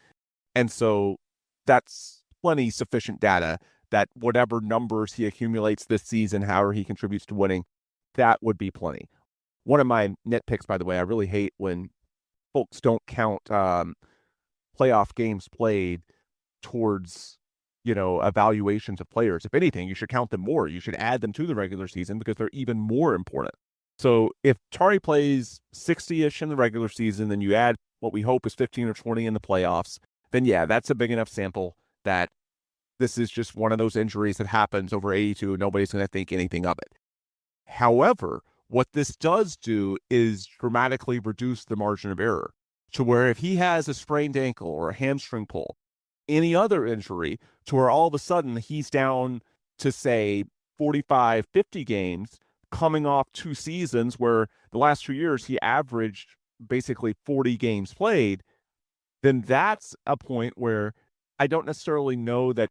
And so that's plenty sufficient data that whatever numbers he accumulates this season, however he contributes to winning, that would be plenty. One of my nitpicks, by the way, I really hate when folks don't count playoff games played towards, evaluations of players. If anything, you should count them more. You should add them to the regular season because they're even more important. So if Tari plays 60-ish in the regular season, then you add what we hope is 15 or 20 in the playoffs, then yeah, that's a big enough sample that this is just one of those injuries that happens over 82. Nobody's going to think anything of it. However, what this does do is dramatically reduce the margin of error to where if he has a sprained ankle or a hamstring pull, any other injury, to where all of a sudden he's down to, say, 45, 50 games, coming off 2 seasons where the last 2 years he averaged basically 40 games played, then that's a point where I don't necessarily know that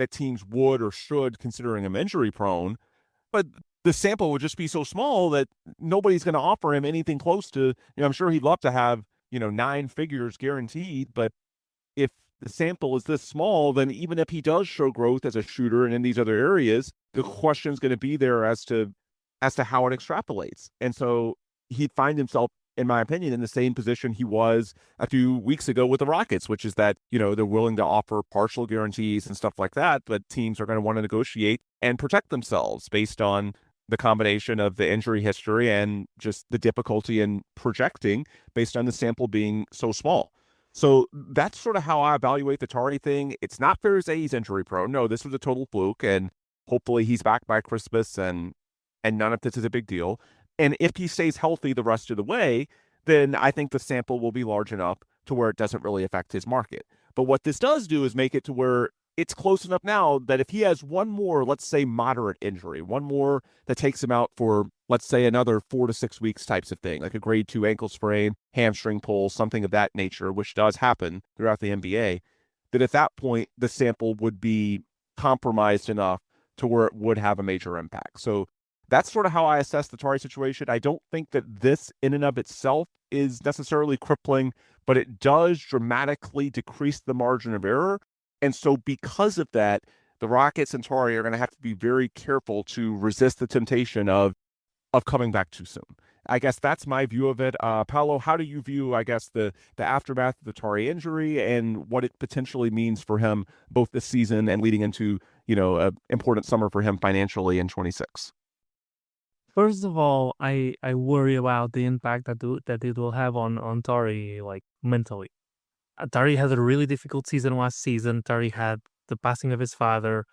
teams would or should considering him injury prone, but the sample would just be so small that nobody's going to offer him anything close to, I'm sure he'd love to have, 9 figures guaranteed, but if the sample is this small, then even if he does show growth as a shooter and in these other areas, the question is going to be there as to how it extrapolates. And so he'd find himself, in my opinion, in the same position he was a few weeks ago with the Rockets, which is that, they're willing to offer partial guarantees and stuff like that, but teams are going to want to negotiate and protect themselves based on the combination of the injury history and just the difficulty in projecting based on the sample being so small. So that's sort of how I evaluate the Tari thing. It's not fair to say he's injury prone. No, this was a total fluke, and hopefully he's back by Christmas, and none of this is a big deal. And if he stays healthy the rest of the way, then I think the sample will be large enough to where it doesn't really affect his market. But what this does do is make it to where it's close enough now that if he has one more, let's say, moderate injury, one more that takes him out for, let's say, another 4 to 6 weeks types of thing, like a grade 2 ankle sprain, hamstring pull, something of that nature, which does happen throughout the NBA, that at that point, the sample would be compromised enough to where it would have a major impact. So that's sort of how I assess the Tari situation. I don't think that this in and of itself is necessarily crippling, but it does dramatically decrease the margin of error. And so because of that, the Rockets and Tari are going to have to be very careful to resist the temptation of coming back too soon. I guess that's my view of it. Paulo, how do you view, I guess, the aftermath of the Tari injury and what it potentially means for him both this season and leading into, an important summer for him financially in 26? First of all, I worry about the impact that it will have on Tari, like mentally. Tari had a really difficult season last season. Tari had the passing of his father,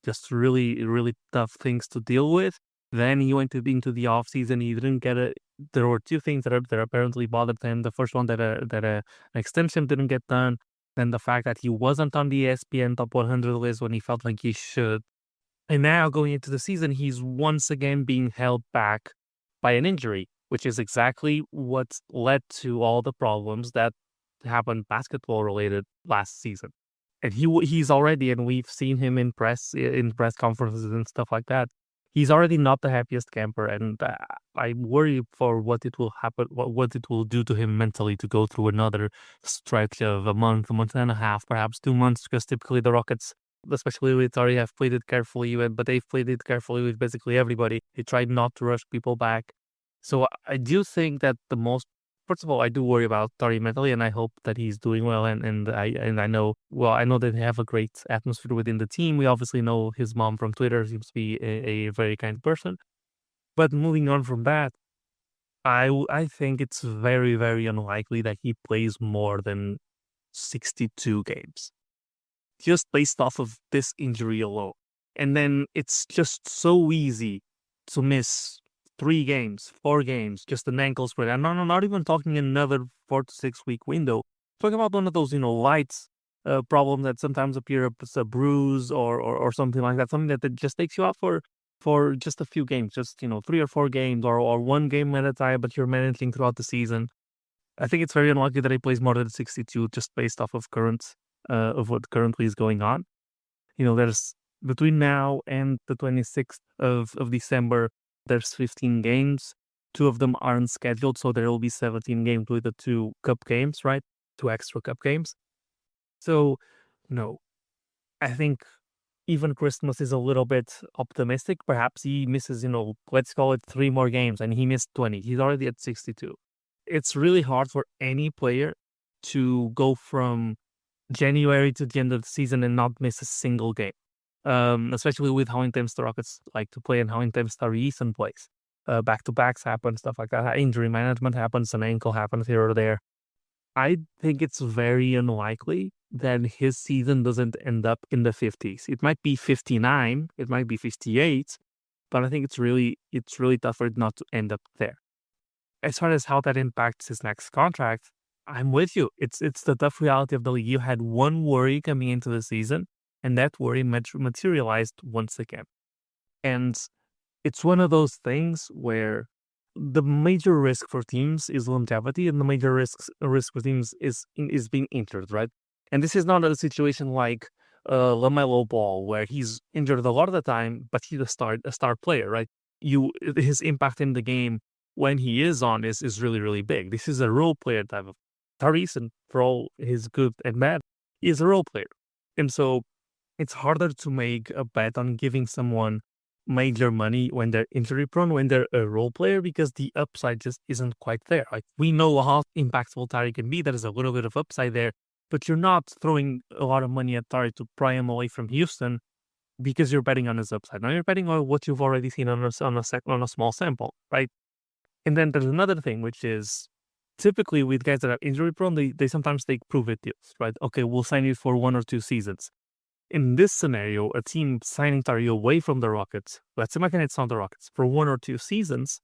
just really, really tough things to deal with. Then he went into the off season. He didn't get it. There were two things that apparently bothered him. The first one that an extension didn't get done. Then the fact that he wasn't on the ESPN top 100 list when he felt like he should. And now going into the season, he's once again being held back by an injury, which is exactly what led to all the problems that happened basketball related last season. And he's already, and we've seen him in press conferences and stuff like that. He's already not the happiest camper, and I worry for what it will happen, what it will do to him mentally to go through another stretch of a month and a half, perhaps 2 months, because typically the Rockets, especially with Tari, have played it carefully, but they've played it carefully with basically everybody. They tried not to rush people back. So I do think that first of all, I do worry about Tari mentally, and I hope that he's doing well. And I know that they have a great atmosphere within the team. We obviously know his mom from Twitter seems to be a very kind person. But moving on from that, I think it's very, very unlikely that he plays more than 62 games, just based off of this injury alone. And then it's just so easy to miss 3 games, 4 games, just an ankle sprain. And I'm not even talking another 4 to 6 week window. Talking about one of those, light problems that sometimes appear as a bruise or something like that. Something that just takes you out for just a few games, just 3 or 4 games or 1 game at a time, but you're managing throughout the season. I think it's very unlikely that he plays more than 62, just based off of of what currently is going on. There's between now and the 26th of December. There's 15 games. 2 of them aren't scheduled, so there will be 17 games with the 2 cup games, right? 2 extra cup games. So, no, I think even Christmas is a little bit optimistic. Perhaps he misses, let's call it 3 more games, and he missed 20. He's already at 62. It's really hard for any player to go from January to the end of the season and not miss a single game. Especially with how intense the Rockets like to play and how intense Tari Eason plays. Back-to-backs happen, stuff like that. Injury management happens, an ankle happens here or there. I think it's very unlikely that his season doesn't end up in the 50s. It might be 59, it might be 58, but I think it's really tough for it not to end up there. As far as how that impacts his next contract, I'm with you. It's the tough reality of the league. You had one worry coming into the season, and that worry materialized once again. And it's one of those things where the major risk for teams is longevity, and the major risk for teams is being injured, right? And this is not a situation like LaMelo Ball, where he's injured a lot of the time, but he's a star player, right? His impact in the game when he is on is really, really big. This is a role player type of Tari Eason, for all his good and bad, is a role player. And so it's harder to make a bet on giving someone major money when they're injury prone, when they're a role player, because the upside just isn't quite there. Like, we know how impactful Tari can be. There is a little bit of upside there, but you're not throwing a lot of money at Tari to pry him away from Houston because you're betting on his upside. Now you're betting on what you've already seen on a small sample, right? And then there's another thing, which is typically with guys that are injury prone, they sometimes take prove-it deals, right? Okay, we'll sign you for 1 or 2 seasons. In this scenario, a team signing Tari away from the Rockets, let's imagine it's not the Rockets, for 1 or 2 seasons,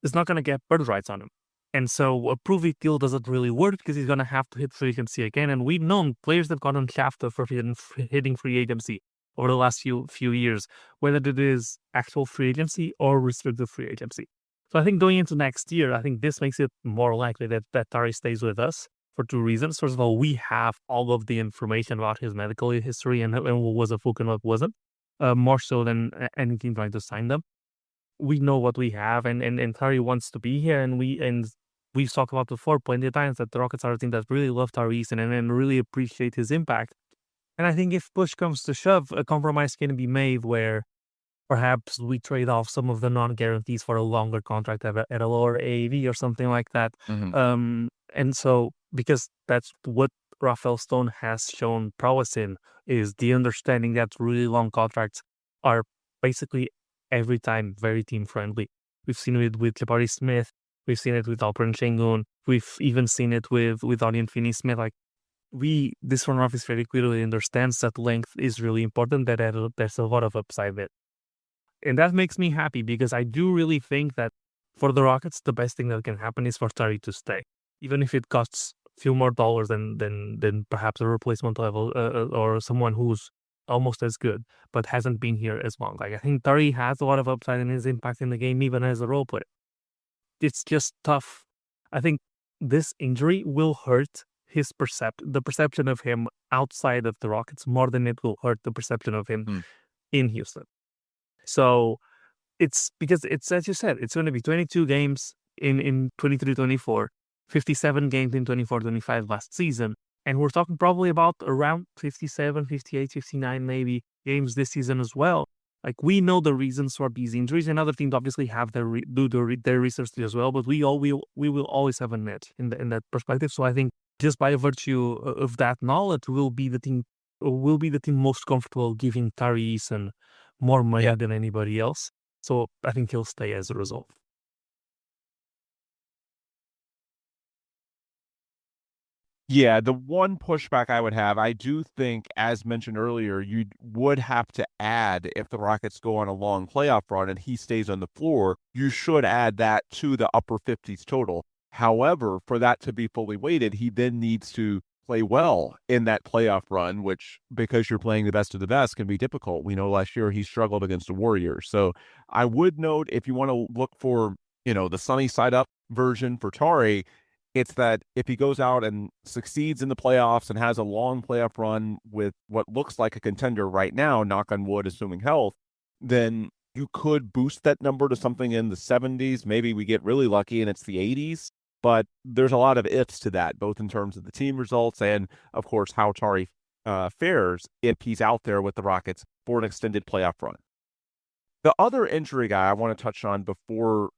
is not going to get bird rights on him. And so a prove-it deal doesn't really work because he's going to have to hit free agency again. And we've known players that got shafted for hitting free agency over the last few years, whether it is actual free agency or restricted free agency. So I think going into next year, I think this makes it more likely that Tari stays with us for 2 reasons. First of all, we have all of the information about his medical history and what was a fluke and what wasn't, more so than any team trying to sign them. We know what we have, and Tari wants to be here, and we've talked about before plenty of times that the Rockets are a team that really love Tari Eason and really appreciate his impact. And I think if push comes to shove, a compromise can be made where perhaps we trade off some of the non-guarantees for a longer contract at a lower AAV or something like that. And so, because that's what Rafael Stone has shown prowess in, is the understanding that really long contracts are basically every time very team-friendly. We've seen it with Jabari Smith. We've seen it with Alperen Sengun. We've even seen it with Dorian Finney-Smith. Like, this front office very clearly understands that length is really important, that there's a lot of upside there. And that makes me happy because I do really think that for the Rockets, the best thing that can happen is for Tari to stay, even if it costs a few more dollars than perhaps a replacement level or someone who's almost as good but hasn't been here as long. Like, I think Tari has a lot of upside in his impact in the game, even as a role player. It's just tough. I think this injury will hurt the perception of him outside of the Rockets more than it will hurt the perception of him in Houston. So it's because it's, as you said, it's going to be 22 games in 23-24, 57 games in 24-25 last season. And we're talking probably about around 57, 58, 59 maybe games this season as well. Like, we know the reasons for these injuries, and other teams obviously have their research as well. But we will always have a net in that perspective. So I think just by virtue of that knowledge, we'll be the team most comfortable giving Tari Eason more money than anybody else. So I think he'll stay as a result. Yeah, the one pushback I would have, I do think, as mentioned earlier, you would have to add, if the Rockets go on a long playoff run and he stays on the floor, you should add that to the upper 50s total. However, for that to be fully weighted, he then needs to play well in that playoff run, which, because you're playing the best of the best, can be difficult. We know last year he struggled against the Warriors. So I would note, if you want to look for, the sunny side up version for Tari, it's that if he goes out and succeeds in the playoffs and has a long playoff run with what looks like a contender right now, knock on wood, assuming health, then you could boost that number to something in the 70s. Maybe we get really lucky and it's the 80s. But there's a lot of ifs to that, both in terms of the team results and, of course, how Tari fares if he's out there with the Rockets for an extended playoff run. The other injury guy I want to touch on before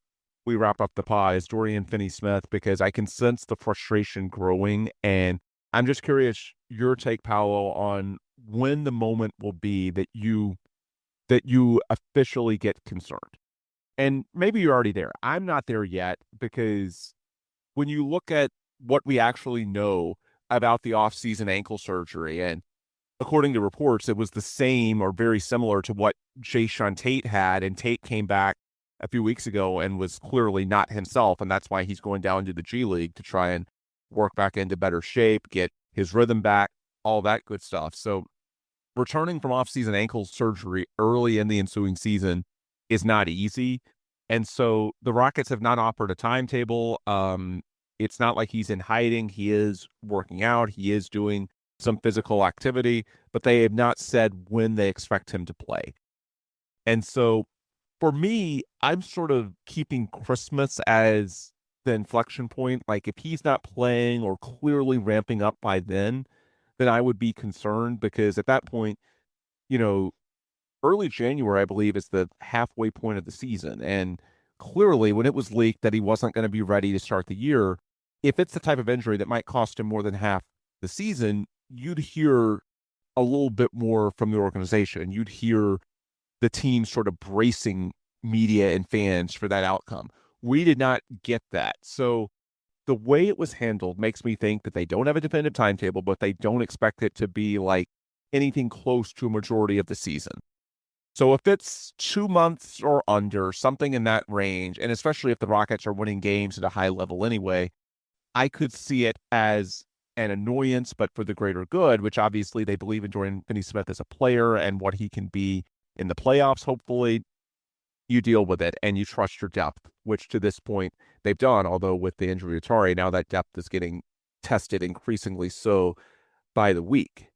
we wrap up the pod is Dorian Finney-Smith, because I can sense the frustration growing, and I'm just curious your take, Paulo, on when the moment will be that you officially get concerned. And maybe you're already there. I'm not there yet, because when you look at what we actually know about the off-season ankle surgery, and according to reports, it was the same or very similar to what Jae'Sean Tate had, and Tate came back a few weeks ago and was clearly not himself, and that's why he's going down to the G League to try and work back into better shape, get his rhythm back, all that good stuff. So returning from off-season ankle surgery early in the ensuing season is not easy. And so the Rockets have not offered a timetable. It's not like he's in hiding. He is working out. He is doing some physical activity, but they have not said when they expect him to play. And so for me, I'm sort of keeping Christmas as the inflection point. Like, if he's not playing or clearly ramping up by then I would be concerned, because at that point, early January, I believe, is the halfway point of the season. And clearly, when it was leaked that he wasn't going to be ready to start the year, if it's the type of injury that might cost him more than half the season, you'd hear a little bit more from the organization. You'd hear the team sort of bracing media and fans for that outcome. We did not get that. So the way it was handled makes me think that they don't have a definitive timetable, but they don't expect it to be like anything close to a majority of the season. So if it's 2 months or under, something in that range, and especially if the Rockets are winning games at a high level anyway, I could see it as an annoyance, but for the greater good, which obviously they believe in Dorian Finney-Smith as a player and what he can be in the playoffs. Hopefully you deal with it and you trust your depth, which to this point they've done, although with the injury to Tari, now that depth is getting tested increasingly so by the week.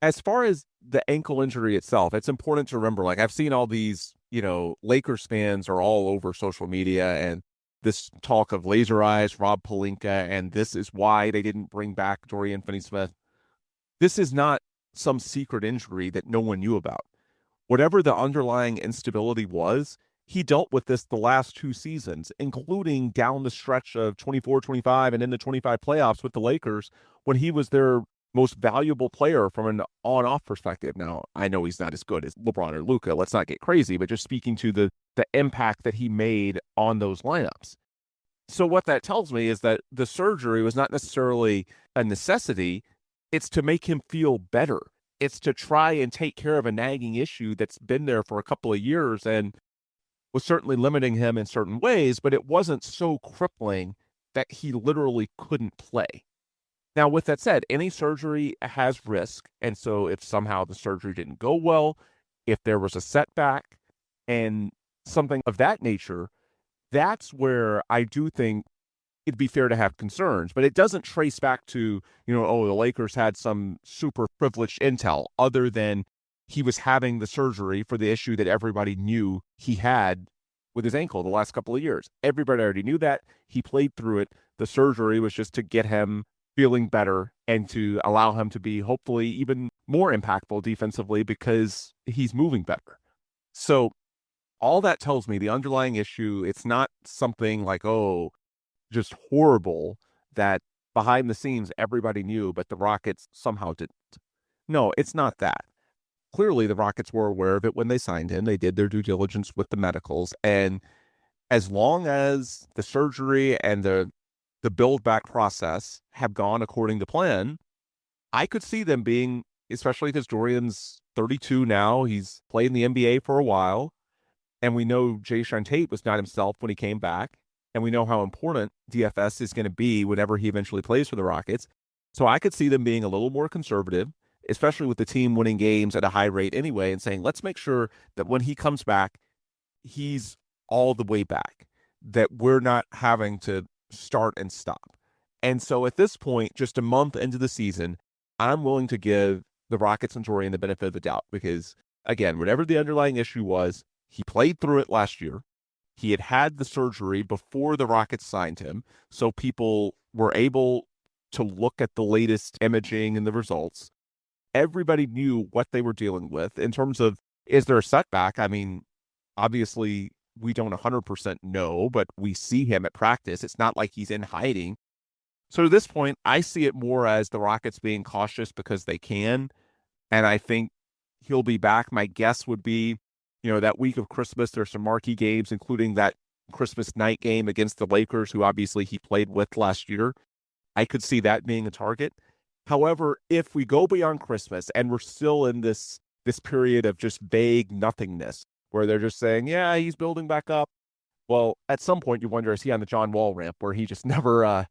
As far as the ankle injury itself, it's important to remember, like I've seen all these, Lakers fans are all over social media and this talk of laser eyes, Rob Pelinka, and this is why they didn't bring back Dorian Finney-Smith. This is not some secret injury that no one knew about. Whatever the underlying instability was, he dealt with this the last 2 seasons, including down the stretch of 24-25 and in the 25 playoffs with the Lakers when he was their most valuable player from an on-off perspective. Now, I know he's not as good as LeBron or Luka. Let's not get crazy, but just speaking to the impact that he made on those lineups. So what that tells me is that the surgery was not necessarily a necessity. It's to make him feel better. It's to try and take care of a nagging issue that's been there for a couple of years and was certainly limiting him in certain ways, but it wasn't so crippling that he literally couldn't play. Now, with that said, any surgery has risk. And so if somehow the surgery didn't go well, if there was a setback and something of that nature, that's where I do think it'd be fair to have concerns. But it doesn't trace back to, the Lakers had some super privileged intel other than he was having the surgery for the issue that everybody knew he had with his ankle the last couple of years. Everybody already knew that. He played through it. The surgery was just to get him feeling better and to allow him to be hopefully even more impactful defensively because he's moving better. So all that tells me the underlying issue, it's not something like, just horrible that behind the scenes everybody knew, but the Rockets somehow didn't. No, it's not that. Clearly, the Rockets were aware of it when they signed him. They did their due diligence with the medicals. And as long as the surgery and the build back process have gone according to plan, I could see them being, especially because Dorian's 32 now, he's played in the NBA for a while. And we know Jae'Sean Tate was not himself when he came back. And we know how important DFS is going to be whenever he eventually plays for the Rockets. So I could see them being a little more conservative, especially with the team winning games at a high rate anyway, and saying, let's make sure that when he comes back, he's all the way back, that we're not having to start and stop. And so at this point, just a month into the season, I'm willing to give the Rockets and Dorian the benefit of the doubt because, again, whatever the underlying issue was, he played through it last year. He had the surgery before the Rockets signed him, so people were able to look at the latest imaging and the results. Everybody knew what they were dealing with in terms of, is there a setback? I mean, obviously, we don't 100% know, but we see him at practice. It's not like he's in hiding. So at this point, I see it more as the Rockets being cautious because they can, and I think he'll be back. My guess would be, that week of Christmas, there's some marquee games, including that Christmas night game against the Lakers, who obviously he played with last year. I could see that being a target. However, if we go beyond Christmas and we're still in this period of just vague nothingness, where they're just saying, yeah, he's building back up. Well, at some point you wonder, is he on the John Wall ramp where he just never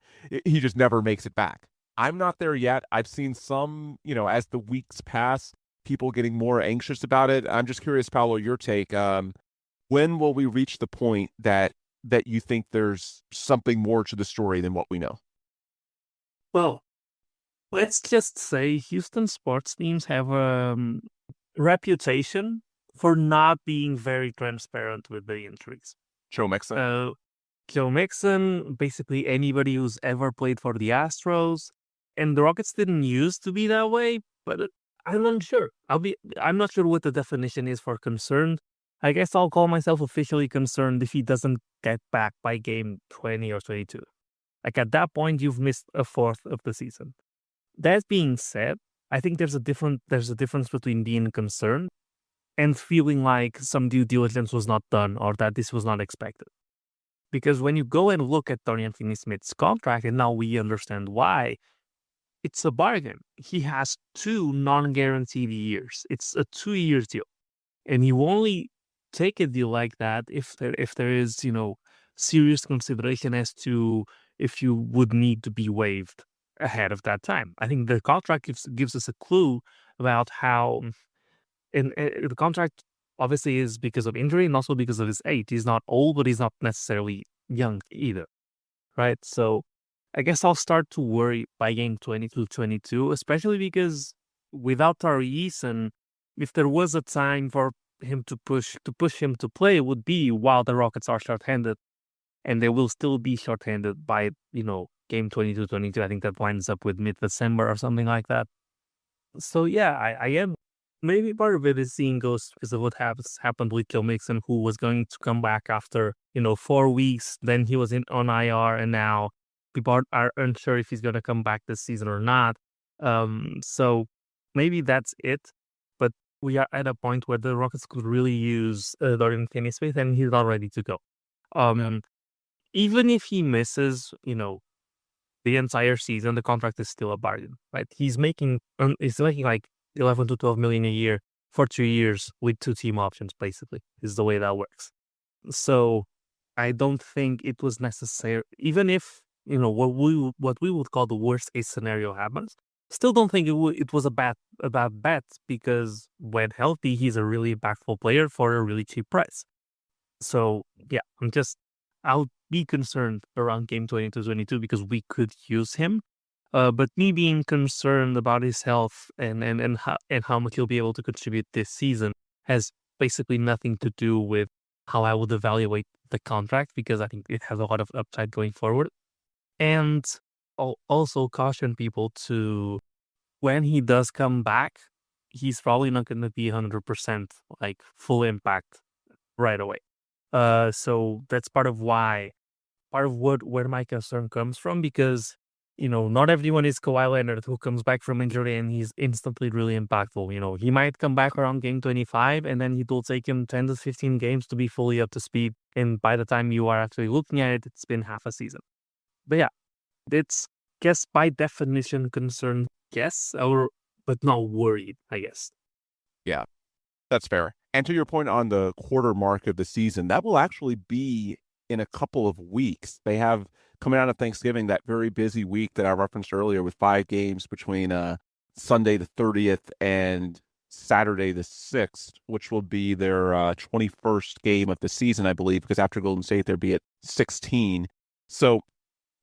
makes it back? I'm not there yet. I've seen some, as the weeks pass, people getting more anxious about it. I'm just curious, Paulo, your take. When will we reach the point that you think there's something more to the story than what we know? Well, let's just say Houston sports teams have a reputation for not being very transparent with the injuries. Joe Mixon. Joe Mixon, basically anybody who's ever played for the Astros, and the Rockets didn't used to be that way, but I'm unsure. I'm not sure what the definition is for concerned. I guess I'll call myself officially concerned if he doesn't get back by game 20 or 22. Like at that point, you've missed a fourth of the season. That being said, I think there's a difference between being concerned and feeling like some due diligence was not done or that this was not expected. Because when you go and look at Dorian Finney-Smith's contract, and now we understand why, it's a bargain. He has 2 non-guaranteed years. It's a 2-year deal. And you only take a deal like that if there is, serious consideration as to if you would need to be waived ahead of that time. I think the contract gives us a clue about how, and the contract obviously is because of injury and also because of his age. He's not old, but he's not necessarily young either, right? So I guess I'll start to worry by game 22, especially because without Tari Eason, if there was a time for him to push him to play, it would be while the Rockets are shorthanded, and they will still be shorthanded by game 22. I think that winds up with mid-December or something like that. So yeah, I am. Maybe part of it is seeing ghosts because of what happened with Joe Mixon, who was going to come back after 4 weeks. Then he was on IR, and now people are unsure if he's going to come back this season or not. So maybe that's it. But we are at a point where the Rockets could really use Dorian Finney-Smith, and he's not ready to go. Even if he misses, the entire season, the contract is still a bargain, right? He's making like 11 to 12 million a year for 2 years with 2 team options, basically, is the way that works. So I don't think it was necessary, even if, what we would call the worst case scenario happens, still don't think it was a bad bet, because when healthy, he's a really impactful player for a really cheap price. So yeah, I'll be concerned around game 22 because we could use him. But me being concerned about his health and how much he'll be able to contribute this season has basically nothing to do with how I would evaluate the contract, because I think it has a lot of upside going forward. And I'll also caution people to, when he does come back, he's probably not going to be 100% like full impact right away. So that's part of where my concern comes from, because not everyone is Kawhi Leonard, who comes back from injury and he's instantly really impactful. He might come back around game 25, and then it will take him 10 to 15 games to be fully up to speed. And by the time you are actually looking at it, it's been half a season. But yeah, it's, guess by definition, concerned, yes, but not worried, I guess. Yeah, that's fair. And to your point on the quarter mark of the season, that will actually be in a couple of weeks. They have, coming out of Thanksgiving, that very busy week that I referenced earlier with 5 games between Sunday the 30th and Saturday the 6th, which will be their 21st game of the season, I believe, because after Golden State, they'll be at 16. So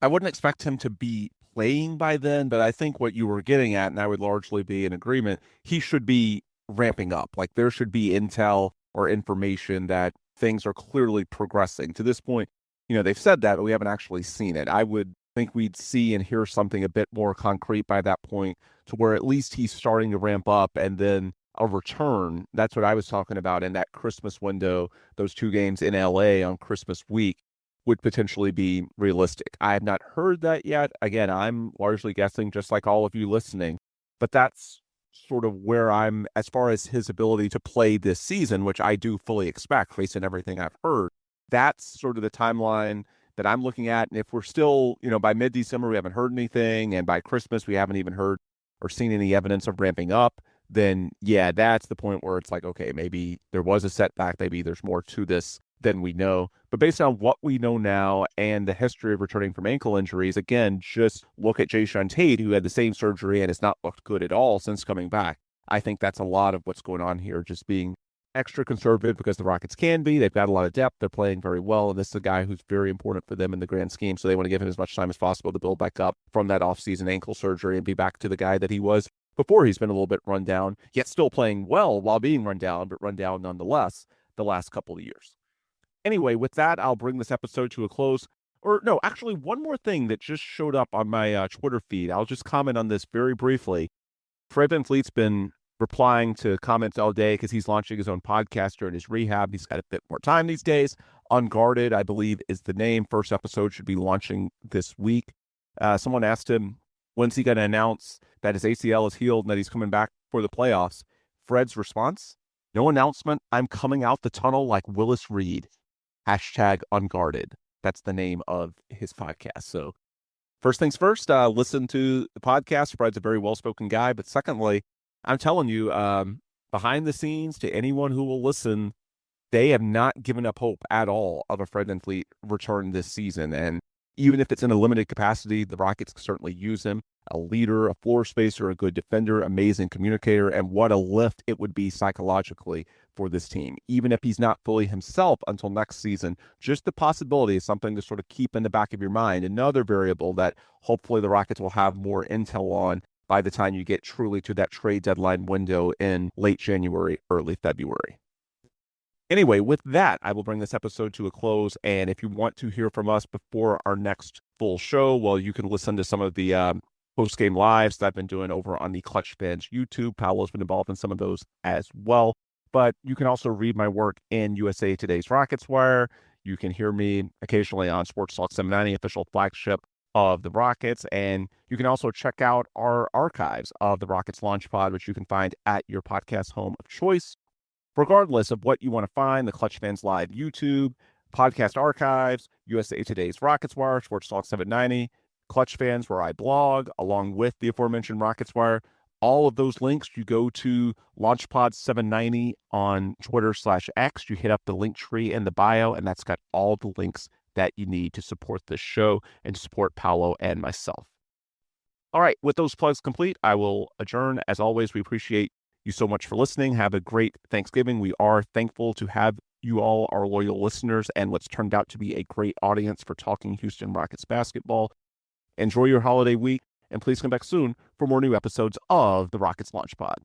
I wouldn't expect him to be playing by then, but I think what you were getting at, and I would largely be in agreement, he should be ramping up. Like, there should be intel or information that things are clearly progressing. To this point, they've said that, but we haven't actually seen it. I would think we'd see and hear something a bit more concrete by that point, to where at least he's starting to ramp up, and then a return. That's what I was talking about in that Christmas window. Those 2 games in LA on Christmas week would potentially be realistic. I have not heard that yet. Again, I'm largely guessing, just like all of you listening, but that's sort of where I'm as far as his ability to play this season, which I do fully expect based on everything I've heard. That's sort of the timeline that I'm looking at. And if we're still, by mid-December, we haven't heard anything, and by Christmas, we haven't even heard or seen any evidence of ramping up, then yeah, that's the point where it's like, okay, maybe there was a setback. Maybe there's more to this than we know. But based on what we know now and the history of returning from ankle injuries, again, just look at Jae'Sean Tate, who had the same surgery and has not looked good at all since coming back. I think that's a lot of what's going on here, just being extra conservative, because the Rockets can be. They've got a lot of depth. They're playing very well, and this is a guy who's very important for them in the grand scheme, so they want to give him as much time as possible to build back up from that offseason ankle surgery and be back to the guy that he was before he's been a little bit run down, yet still playing well while being run down, but run down nonetheless the last couple of years. Anyway, with that, I'll bring this episode to a close. Or no, actually, one more thing that just showed up on my Twitter feed. I'll just comment on this very briefly. Fred VanVleet's been replying to comments all day because he's launching his own podcast during his rehab. He's got a bit more time these days. Unguarded, I believe, is the name. First episode should be launching this week. Someone asked him, when's he going to announce that his ACL is healed and that he's coming back for the playoffs? Fred's response, no announcement. I'm coming out the tunnel like Willis Reed. #unguarded. That's the name of his podcast. So first things first, listen to the podcast. Fred's a very well-spoken guy. But secondly, I'm telling you, behind the scenes, to anyone who will listen, they have not given up hope at all of a Fred VanVleet return this season. And even if it's in a limited capacity, the Rockets can certainly use him. A leader, a floor spacer, a good defender, amazing communicator, and what a lift it would be psychologically for this team. Even if he's not fully himself until next season, just the possibility is something to sort of keep in the back of your mind. Another variable that hopefully the Rockets will have more intel on by the time you get truly to that trade deadline window in late January, early February. Anyway, with that, I will bring this episode to a close. And if you want to hear from us before our next full show, well, you can listen to some of the post-game lives that I've been doing over on the Clutch Fans YouTube. Paulo's been involved in some of those as well. But you can also read my work in USA Today's Rockets Wire. You can hear me occasionally on Sports Talk 790, official flagship of the Rockets. And you can also check out our archives of the Rockets Launch Pod, which you can find at your podcast home of choice. Regardless of what you want to find, the Clutch Fans Live YouTube, podcast archives, USA Today's Rockets Wire, Sports Talk 790, Clutch Fans, where I blog, along with the aforementioned Rockets Wire. All of those links, you go to LaunchPod790 on Twitter/X. You hit up the link tree in the bio, and that's got all the links that you need to support this show and support Paulo and myself. All right, with those plugs complete, I will adjourn. As always, we appreciate you so much for listening. Have a great Thanksgiving. We are thankful to have you all, our loyal listeners, and what's turned out to be a great audience for talking Houston Rockets basketball. Enjoy your holiday week, and please come back soon for more new episodes of the Rockets Launch Pod.